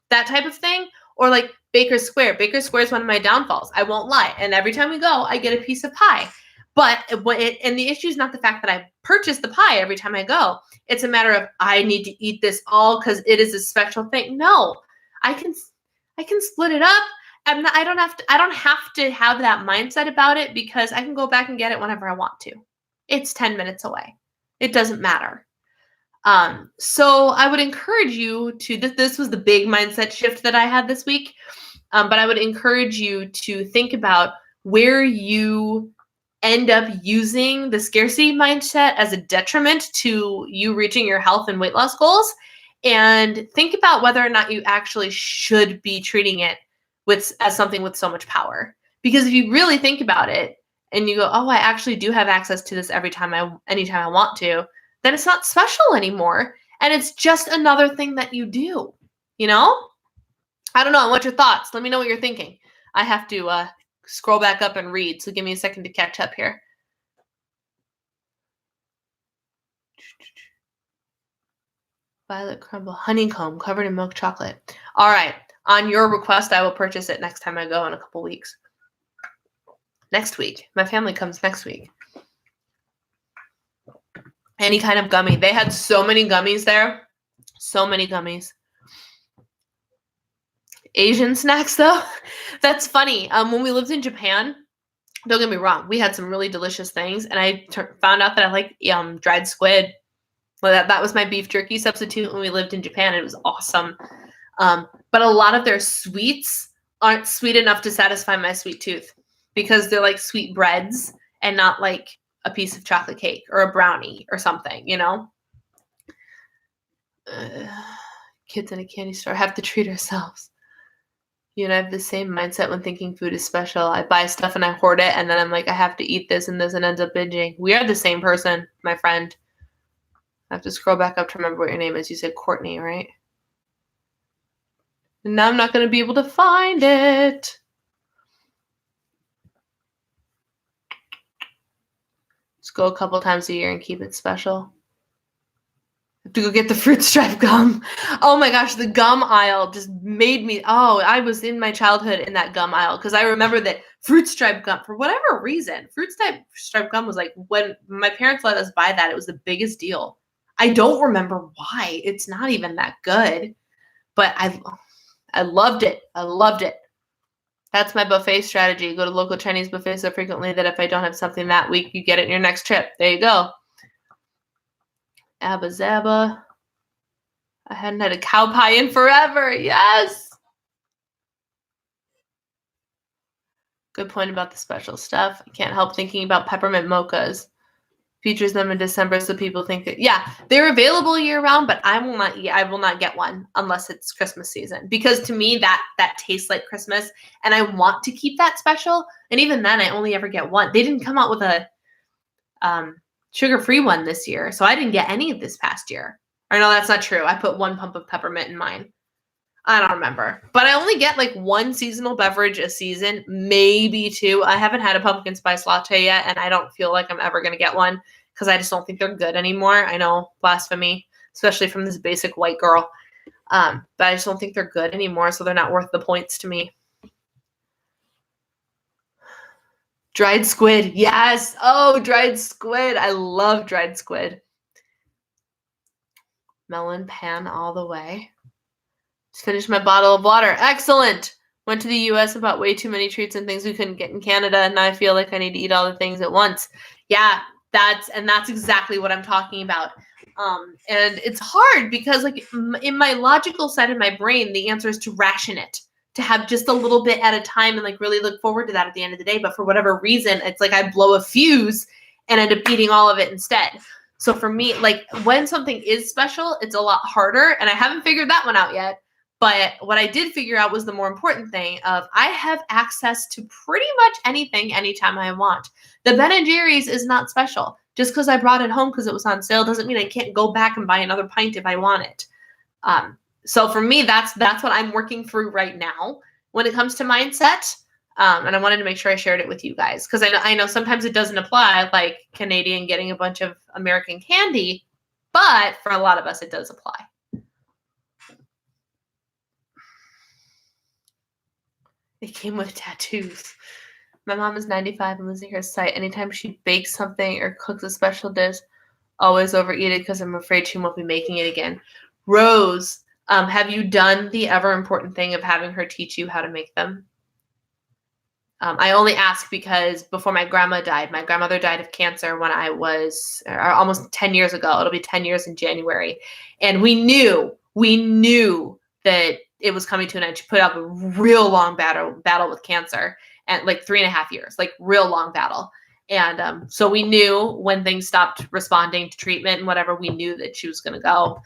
That type of thing. Or like Baker's Square. Baker's Square is one of my downfalls. I won't lie. And every time we go, I get a piece of pie. But and the issue is not the fact that I purchase the pie every time I go. It's a matter of I need to eat this all because it is a special thing. No, I can split it up. I don't have to have that mindset about it, because I can go back and get it whenever I want to. It's 10 minutes away. It doesn't matter. So I would encourage you to, this was the big mindset shift that I had this week. But I would encourage you to think about where you end up using the scarcity mindset as a detriment to you reaching your health and weight loss goals, and think about whether or not you actually should be treating it as something with so much power. Because if you really think about it and you go, oh, I actually do have access to this anytime I want to, then it's not special anymore. And it's just another thing that you do, you know? I don't know. I want your thoughts. Let me know what you're thinking. I have to scroll back up and read, so give me a second to catch up here. Violet crumble honeycomb covered in milk chocolate. All right. On your request, I will purchase it next time I go in a couple weeks. Next week. My family comes next week. Any kind of gummy. They had so many gummies there. So many gummies. Asian snacks, though. That's funny. When we lived in Japan, don't get me wrong, we had some really delicious things, and I found out that I like dried squid. Well, that was my beef jerky substitute when we lived in Japan. It was awesome. But a lot of their sweets aren't sweet enough to satisfy my sweet tooth, because they're like sweet breads and not like a piece of chocolate cake or a brownie or something, you know? Kids in a candy store have to treat ourselves. You and I have the same mindset when thinking food is special. I buy stuff and I hoard it, and then I'm like, I have to eat this and ends up binging. We are the same person, my friend. I have to scroll back up to remember what your name is. You said Courtney, right? And now I'm not going to be able to find it. Just go a couple times a year and keep it special. I have to go get the fruit stripe gum. Oh my gosh, the gum aisle just made me, I was in my childhood in that gum aisle, because I remember that fruit stripe gum, for whatever reason, fruit stripe gum was like, when my parents let us buy that, it was the biggest deal. I don't remember why. It's not even that good, but I loved it. I loved it. That's my buffet strategy. Go to local Chinese buffets so frequently that if I don't have something that week, you get it in your next trip. There you go. Abba Zaba. I hadn't had a cow pie in forever. Yes. Good point about the special stuff. I can't help thinking about peppermint mochas. Features them in December, so people think that, yeah, they're available year round, but I will not get one unless it's Christmas season, because to me that tastes like Christmas, and I want to keep that special. And even then, I only ever get one. They didn't come out with a sugar-free one this year, so I didn't get any of this past year. Or no, that's not true. I put 1 pump of peppermint in mine. I don't remember, but I only get like 1 seasonal beverage a season, maybe 2. I haven't had a pumpkin spice latte yet, and I don't feel like I'm ever going to get one, because I just don't think they're good anymore. I know, blasphemy, especially from this basic white girl. But I just don't think they're good anymore, so they're not worth the points to me. Dried squid. Yes. Oh, dried squid. I love dried squid. Melon pan all the way. Just finished my bottle of water. Excellent. Went to the U.S. and bought way too many treats and things we couldn't get in Canada, and now I feel like I need to eat all the things at once. Yeah, that's exactly what I'm talking about. And it's hard because, like, in my logical side of my brain, the answer is to ration it, to have just a little bit at a time and, like, really look forward to that at the end of the day. But for whatever reason, it's like I blow a fuse and end up eating all of it instead. So for me, like, when something is special, it's a lot harder, and I haven't figured that one out yet. But what I did figure out was the more important thing of I have access to pretty much anything anytime I want. The Ben & Jerry's is not special. Just because I brought it home because it was on sale doesn't mean I can't go back and buy another pint if I want it. So for me, that's what I'm working through right now when it comes to mindset. And I wanted to make sure I shared it with you guys because I know sometimes it doesn't apply, like Canadian getting a bunch of American candy, but for a lot of us, it does apply. It came with tattoos. My mom is 95 and losing her sight. Anytime she bakes something or cooks a special dish, always overeat it because I'm afraid she won't be making it again. Rose, have you done the ever important thing of having her teach you how to make them? I only ask because before my grandma died, my grandmother died of cancer when I was almost 10 years ago. It'll be 10 years in January. And we knew that it was coming to an end. She put up a real long battle with cancer, and like 3.5 years, like real long battle. And so we knew when things stopped responding to treatment and whatever, we knew that she was going to go.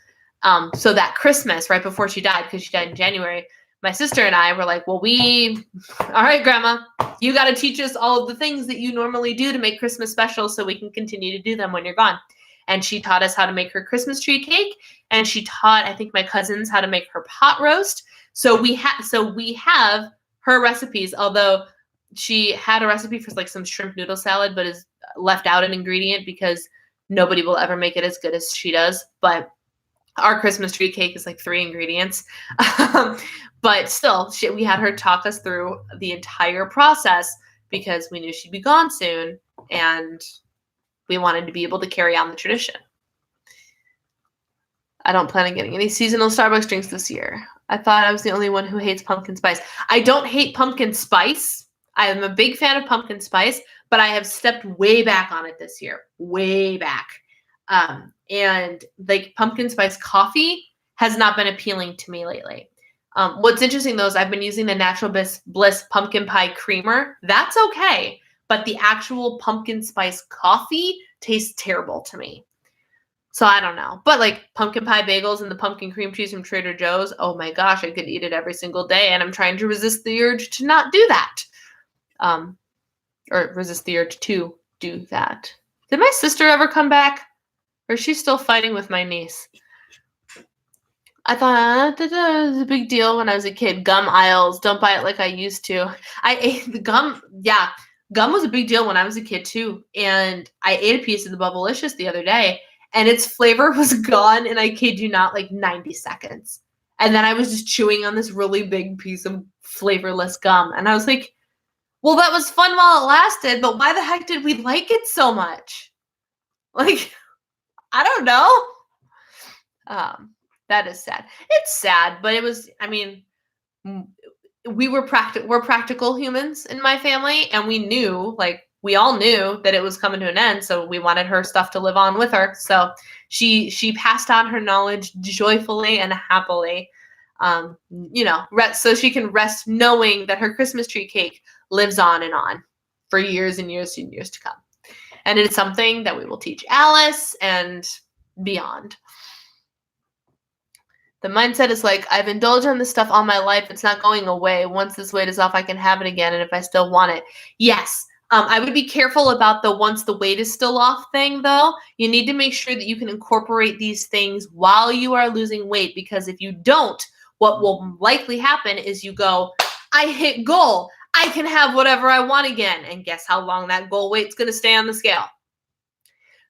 So that Christmas, right before she died, because she died in January, my sister and I were like, well, all right, Grandma, you got to teach us all of the things that you normally do to make Christmas special so we can continue to do them when you're gone. And she taught us how to make her Christmas tree cake. And she taught, I think, my cousins how to make her pot roast. So we have her recipes, although she had a recipe for like some shrimp noodle salad, but is left out an ingredient because nobody will ever make it as good as she does. But our Christmas tree cake is like 3 ingredients. But still, we had her talk us through the entire process because we knew she'd be gone soon and we wanted to be able to carry on the tradition. I don't plan on getting any seasonal Starbucks drinks this year. I thought I was the only one who hates pumpkin spice. I don't hate pumpkin spice. I am a big fan of pumpkin spice, but I have stepped way back on it this year. Way back. And like pumpkin spice coffee has not been appealing to me lately. What's interesting though is I've been using the Natural Bliss pumpkin pie creamer. That's okay. But the actual pumpkin spice coffee tastes terrible to me. So I don't know. But like pumpkin pie bagels and the pumpkin cream cheese from Trader Joe's, oh my gosh, I could eat it every single day. And I'm trying to resist the urge to not do that. Or resist the urge to do that. Did my sister ever come back? Or is she still fighting with my niece? I thought it was a big deal when I was a kid. Gum aisles. Don't buy it like I used to. I ate the gum. Yeah. Gum was a big deal when I was a kid too. And I ate a piece of the Bubblicious the other day and its flavor was gone. And I kid you not, like 90 seconds. And then I was just chewing on this really big piece of flavorless gum. And I was like, well, that was fun while it lasted, but why the heck did we like it so much? Like, I don't know. That is sad. It's sad, but it was, I mean, we're practical humans in my family, and we knew, like, we all knew that it was coming to an end, so we wanted her stuff to live on with her. So she passed on her knowledge joyfully and happily, so she can rest knowing that her Christmas tree cake lives on and on for years and years and years to come. And it is something that we will teach Alice and beyond. The mindset is like, I've indulged on this stuff all my life. It's not going away. Once this weight is off, I can have it again. And if I still want it. Yes. I would be careful about the once the weight is still off thing, though. You need to make sure that you can incorporate these things while you are losing weight. Because if you don't, what will likely happen is you go, I hit goal. I can have whatever I want again. And guess how long that goal weight's going to stay on the scale.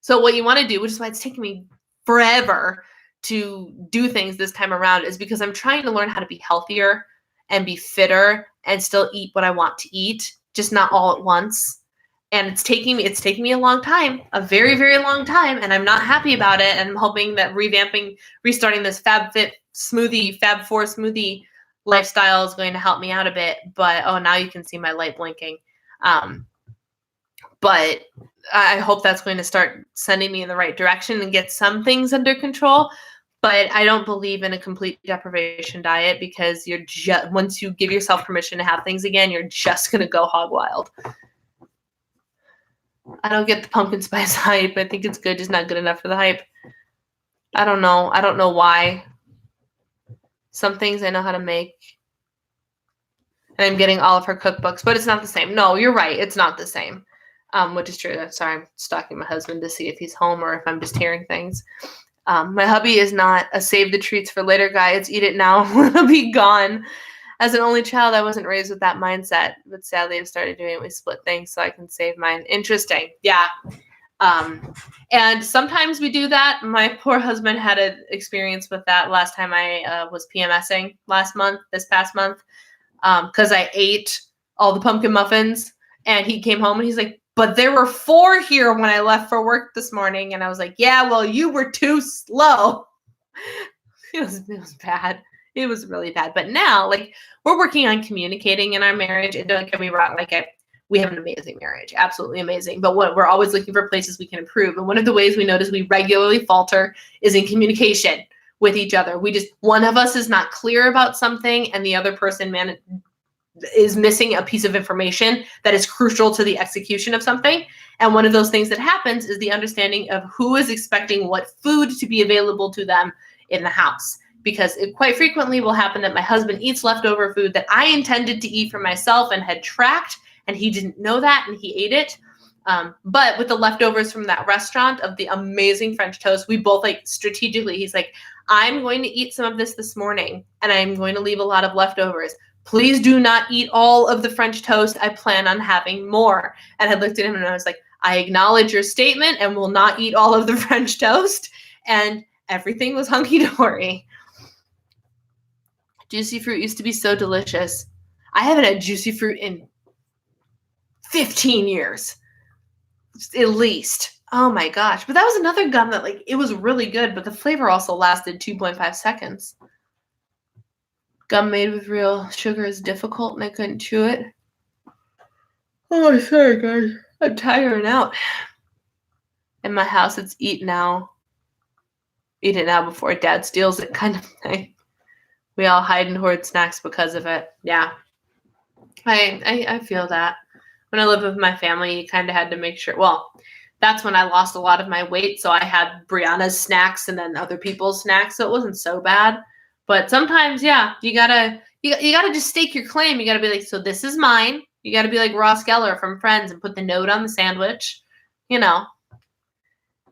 So what you want to do, which is why it's taking me forever to do things this time around is because I'm trying to learn how to be healthier and be fitter and still eat what I want to eat, just not all at once. And it's taking me a long time, a very, very long time, and I'm not happy about it. And I'm hoping that restarting this Fab Four smoothie lifestyle is going to help me out a bit. But now you can see my light blinking. But I hope that's going to start sending me in the right direction and get some things under control. But I don't believe in a complete deprivation diet, because once you give yourself permission to have things again, you're just going to go hog wild. I don't get the pumpkin spice hype. I think it's good, just not good enough for the hype. I don't know. I don't know why. Some things I know how to make. And I'm getting all of her cookbooks, but it's not the same. No, you're right. It's not the same. Which is true. Sorry, I'm stalking my husband to see if he's home or if I'm just hearing things. My hubby is not a save the treats for later guy. It's eat it now when I'll be gone. As an only child, I wasn't raised with that mindset, but sadly I've started doing it. We split things so I can save mine. Interesting. Yeah. And sometimes we do that. My poor husband had an experience with that last time I was PMSing this past month, because I ate all the pumpkin muffins, and he came home and he's like, but there were 4 here when I left for work this morning. And I was like, yeah, well, you were too slow. It was bad. It was really bad. But now, like, we're working on communicating in our marriage. And don't get me wrong, we have an amazing marriage, absolutely amazing. But we're always looking for places we can improve. And one of the ways we notice we regularly falter is in communication with each other. One of us is not clear about something, and the other person is missing a piece of information that is crucial to the execution of something. And one of those things that happens is the understanding of who is expecting what food to be available to them in the house. Because it quite frequently will happen that my husband eats leftover food that I intended to eat for myself and had tracked, and he didn't know that, and he ate it. But with the leftovers from that restaurant of the amazing French toast, we both strategically, he's like, I'm going to eat some of this morning, and I'm going to leave a lot of leftovers. Please do not eat all of the French toast. I plan on having more. And I looked at him and I was like, I acknowledge your statement and will not eat all of the French toast. And everything was hunky-dory. Juicy fruit used to be so delicious. I haven't had juicy fruit in 15 years, at least. Oh my gosh. But that was another gum that it was really good, but the flavor also lasted 2.5 seconds. Gum made with real sugar is difficult, and I couldn't chew it. Oh, sorry, guys. I'm tiring out. In my house, it's eat now. Eat it now before Dad steals it kind of thing. We all hide and hoard snacks because of it. Yeah. I feel that. When I lived with my family, you kind of had to make sure. Well, that's when I lost a lot of my weight, so I had Brianna's snacks and then other people's snacks, so it wasn't so bad. But sometimes, yeah, you gotta just stake your claim. You gotta be like, so this is mine. You gotta be like Ross Geller from Friends and put the note on the sandwich. You know,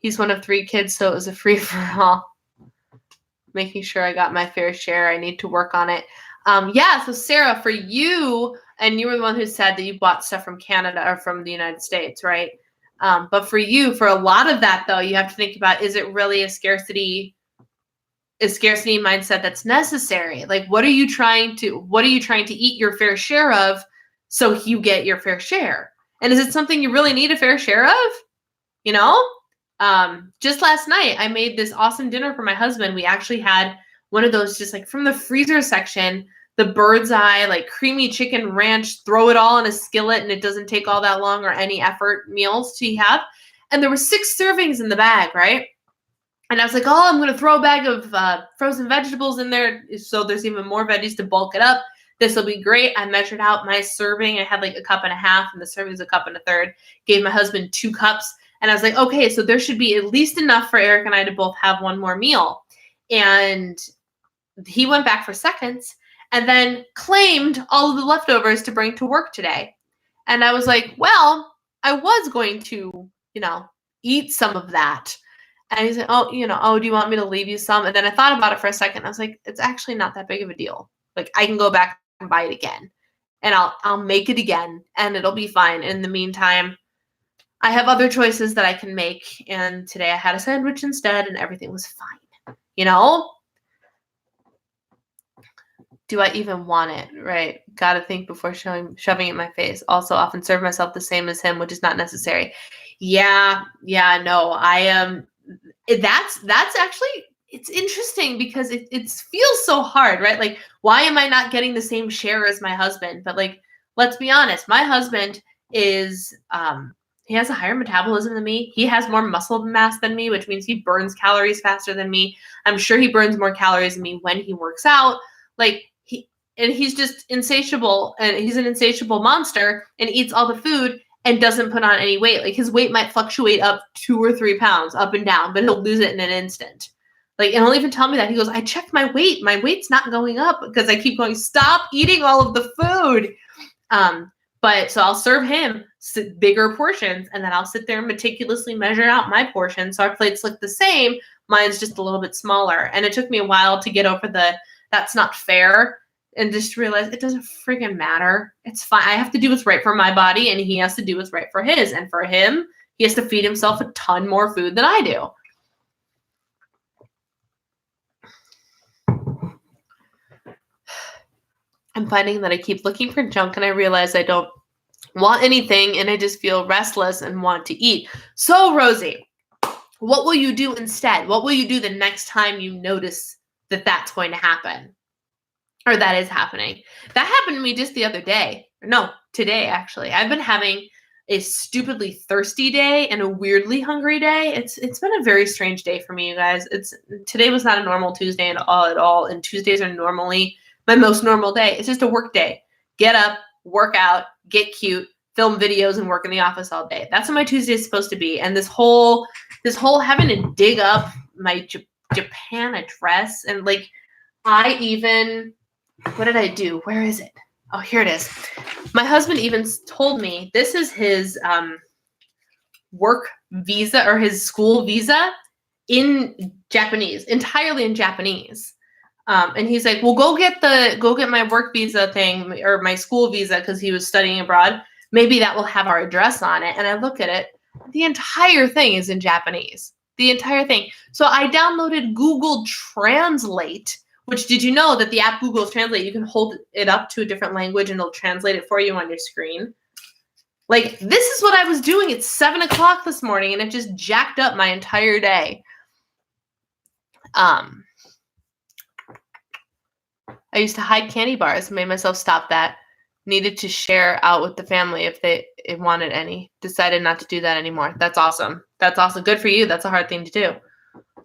he's one of 3 kids, so it was a free for all. Making sure I got my fair share. I need to work on it. Yeah. So Sarah, for you, and you were the one who said that you bought stuff from Canada or from the United States, right? But for you, for a lot of that though, you have to think about: is it really a scarcity mindset that's necessary? Like, what are you trying to eat your fair share of so you get your fair share? And is it something you really need a fair share of? You know, just last night, I made this awesome dinner for my husband. We actually had one of those just from the freezer section, the bird's eye, creamy chicken ranch, throw it all in a skillet and it doesn't take all that long or any effort meals to have. And there were 6 servings in the bag, right? And I was like, oh, I'm going to throw a bag of frozen vegetables in there so there's even more veggies to bulk it up. This will be great. I measured out my serving. I had 1.5 cups, and the serving was 1.33 cups. Gave my husband 2 cups. And I was like, okay, so there should be at least enough for Eric and I to both have one more meal. And he went back for seconds and then claimed all of the leftovers to bring to work today. And I was like, well, I was going to, eat some of that. And he's like, oh, do you want me to leave you some? And then I thought about it for a second. I was like, it's actually not that big of a deal. I can go back and buy it again, and I'll make it again, and it'll be fine. In the meantime, I have other choices that I can make. And today I had a sandwich instead, and everything was fine. you know? Do I even want it? Right. Gotta think before shoving it in my face. Also, often serve myself the same as him, which is not necessary. Yeah, no, I am. That's actually it's interesting because it feels so hard, right? Like, why am I not getting the same share as my husband? But like, let's be honest, my husband is he has a higher metabolism than me. He has more muscle mass than me, which means he burns calories faster than me. I'm sure he burns more calories than me when he works out. Like he's just insatiable, and he's an insatiable monster and eats all the food and doesn't put on any weight. Like his weight might fluctuate up 2 or 3 pounds up and down, but he'll lose it in an instant. Like, and he'll even tell me that. He goes, I checked my weight. My weight's not going up because I keep going, stop eating all of the food. But so I'll serve him bigger portions, and then I'll sit there and meticulously measure out my portion. So our plates look the same. Mine's just a little bit smaller. And it took me a while to get over that's not fair, and just realize it doesn't friggin' matter. It's fine. I have to do what's right for my body, and he has to do what's right for his. And for him, he has to feed himself a ton more food than I do. I'm finding that I keep looking for junk, and I realize I don't want anything, and I just feel restless and want to eat. So, Rosie, what will you do instead? What will you do the next time you notice that that's going to happen? Or that is happening? That happened to me just the other day. No, today, actually. I've been having a stupidly thirsty day and a weirdly hungry day. It's been a very strange day for me, you guys. Today was not a normal Tuesday at all, and Tuesdays are normally my most normal day. It's just a work day. Get up, work out, get cute, film videos, and work in the office all day. That's what my Tuesday is supposed to be. And this whole having to dig up my Japan address, and like I even, what did I do? Where is it? Oh, here it is. My husband even told me this is his work visa or his school visa in Japanese, entirely in Japanese. And he's like, well, go get my work visa thing or my school visa, because he was studying abroad. Maybe that will have our address on it. And I look at it. The entire thing is in Japanese. The entire thing. So I downloaded Google Translate, which, did you know that the app Google Translate, you can hold it up to a different language and it'll translate it for you on your screen? Like, this is what I was doing at 7 o'clock this morning, and it just jacked up my entire day. I used to hide candy bars, made myself stop that. Needed to share out with the family if they wanted any. Decided not to do that anymore. That's awesome. That's awesome. Good for you. That's a hard thing to do.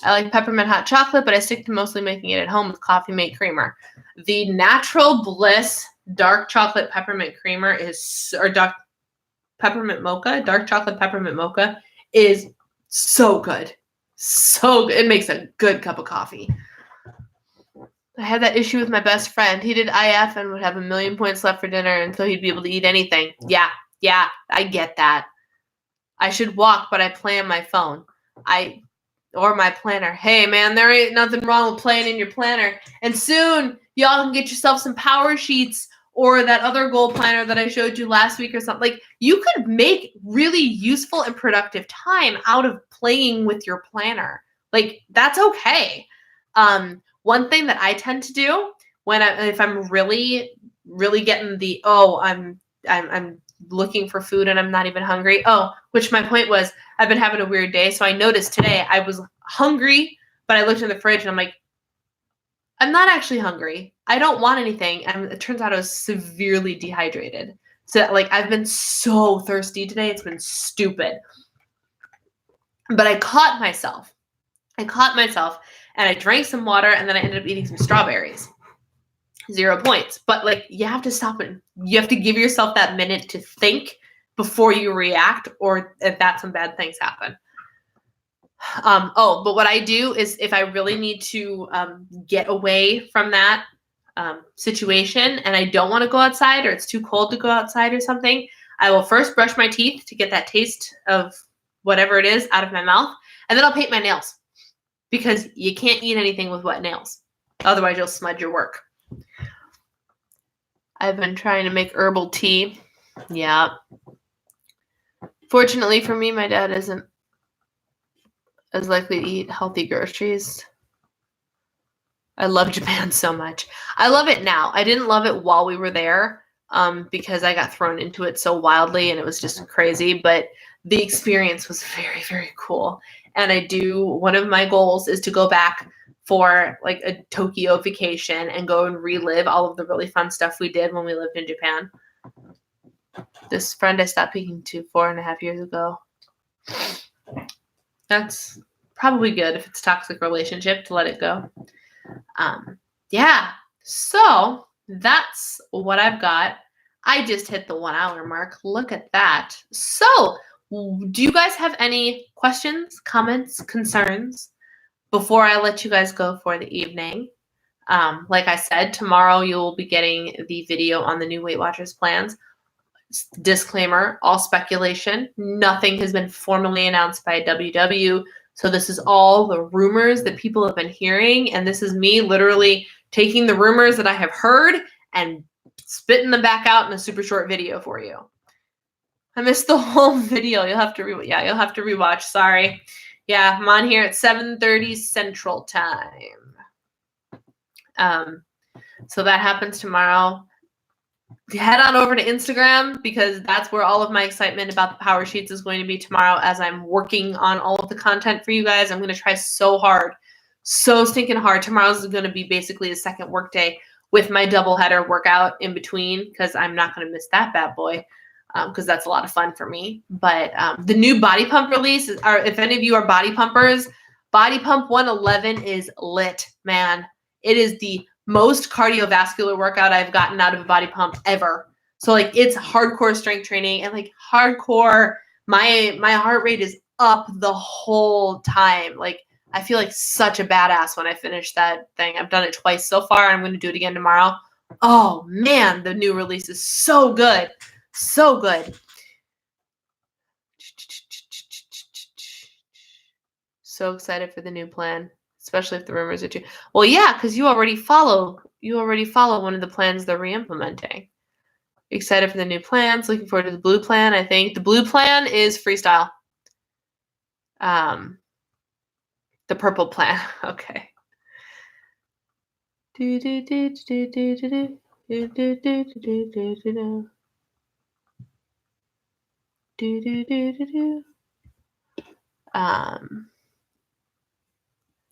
I like peppermint hot chocolate, but I stick to mostly making it at home with Coffee Mate creamer. The Natural Bliss dark chocolate peppermint creamer dark peppermint mocha, dark chocolate peppermint mocha is so good. So good. It makes a good cup of coffee. I had that issue with my best friend. He did IF and would have 1,000,000 points left for dinner, and so he'd be able to eat anything. Yeah, I get that. I should walk, but I play on my phone. Or my planner. Hey, man, there ain't nothing wrong with playing in your planner. And soon, y'all can get yourself some power sheets or that other goal planner that I showed you last week or something. Like, you could make really useful and productive time out of playing with your planner. Like, that's okay. One thing that I tend to do if I'm really, really getting I'm looking for food and I'm not even hungry. Which my point was, I've been having a weird day. So I noticed today I was hungry, but I looked in the fridge and I'm like, I'm not actually hungry. I don't want anything. And it turns out I was severely dehydrated. So like, I've been so thirsty today. It's been stupid. But I caught myself and I drank some water, and then I ended up eating some strawberries. 0 points. But like, you have to stop and you have to give yourself that minute to think before you react, or if that some bad things happen. But what I do is, if I really need to get away from that situation and I don't want to go outside, or it's too cold to go outside or something, I will first brush my teeth to get that taste of whatever it is out of my mouth, and then I'll paint my nails, because you can't eat anything with wet nails. Otherwise, you'll smudge your work. I've been trying to make herbal tea. Yeah. Fortunately for me, my dad isn't as likely to eat healthy groceries. I love Japan so much. I love it now. I didn't love it while we were there because I got thrown into it so wildly and it was just crazy. But the experience was very, very cool. And one of my goals is to go back for like a Tokyo vacation and go and relive all of the really fun stuff we did when we lived in Japan. This friend I stopped speaking to 4.5 years ago. That's probably good if it's a toxic relationship to let it go. Yeah, so that's what I've got. I just hit the 1 hour mark. Look at that. So, do you guys have any questions, comments, concerns before I let you guys go for the evening? Like I said, tomorrow you will be getting the video on the new Weight Watchers plans. Disclaimer, all speculation. Nothing has been formally announced by WW. So this is all the rumors that people have been hearing. And this is me literally taking the rumors that I have heard and spitting them back out in a super short video for you. I missed the whole video. You'll have to you'll have to rewatch. Sorry. Yeah, I'm on here at 7:30 Central Time. So that happens tomorrow. Head on over to Instagram because that's where all of my excitement about the power sheets is going to be tomorrow as I'm working on all of the content for you guys. I'm going to try so hard, so stinking hard. Tomorrow's going to be basically a second work day with my doubleheader workout in between because I'm not going to miss that bad boy because that's a lot of fun for me. But the new body pump release, if any of you are body pumpers, Body Pump 111 is lit, man. It is the most cardiovascular workout I've gotten out of a body pump ever. So like it's hardcore strength training and like hardcore, my heart rate is up the whole time. Like I feel like such a badass when I finish that thing. I've done it twice so far. I'm going to do it again tomorrow. Oh man, the new release is so good. So good. So excited for the new plan. Especially if the rumors are true. Well, yeah, because you already follow one of the plans they're re-implementing. Excited for the new plans. Looking forward to the blue plan. I think the blue plan is freestyle. The purple plan. Okay.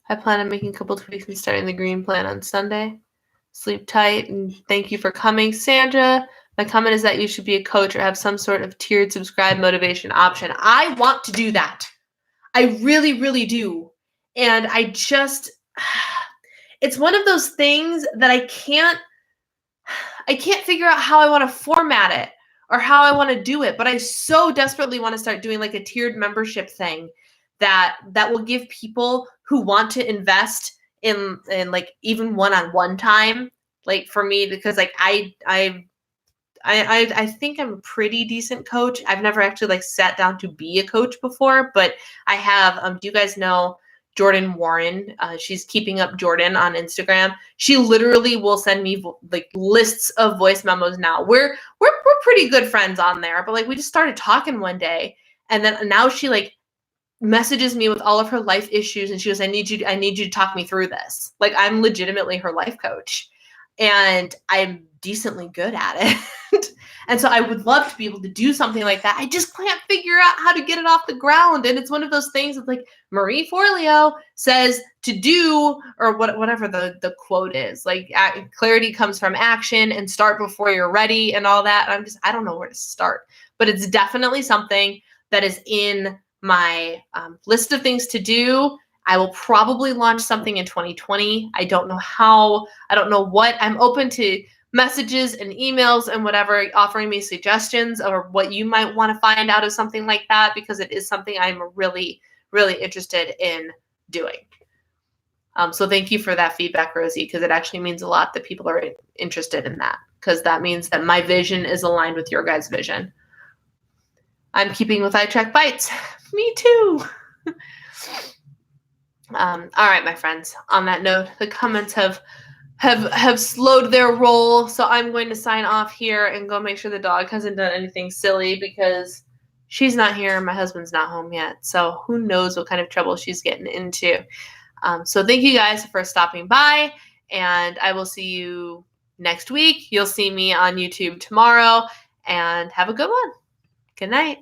I plan on making a couple tweaks and starting the green plan on Sunday. Sleep tight and thank you for coming, Sandra. My comment is that you should be a coach or have some sort of tiered subscribe motivation option. I want to do that. I really, really do. And it's one of those things that I can't figure out how I want to format it or how I want to do it. But I so desperately want to start doing like a tiered membership thing that will give people who want to invest in like even one-on-one time, like for me, because like I think I'm a pretty decent coach. I've never actually like sat down to be a coach before, but I have. Do you guys know Jordan Warren? She's Keeping Up Jordan on Instagram. She literally will send me like lists of voice memos now. We're pretty good friends on there, but like we just started talking one day, and then now she like messages me with all of her life issues and she goes, I need you to talk me through this. Like I'm legitimately her life coach and I'm decently good at it. And so I would love to be able to do something like that. I just can't figure out how to get it off the ground. And it's one of those things that like Marie Forleo says to do, or whatever the quote is, like clarity comes from action and start before you're ready and all that. And I don't know where to start, but it's definitely something that is in my list of things to do. I will probably launch something in 2020. I don't know how, I don't know what. I'm open to messages and emails and whatever, offering me suggestions or what you might want to find out of something like that, because it is something I'm really, really interested in doing. So thank you for that feedback, Rosie, because it actually means a lot that people are interested in that, because that means that my vision is aligned with your guys' vision. I'm keeping with iTrack Bites. Me too. All right, my friends. On that note, the comments have slowed their roll, so I'm going to sign off here and go make sure the dog hasn't done anything silly because she's not here and my husband's not home yet. So who knows what kind of trouble she's getting into. So thank you guys for stopping by. And I will see you next week. You'll see me on YouTube tomorrow. And have a good one. Good night.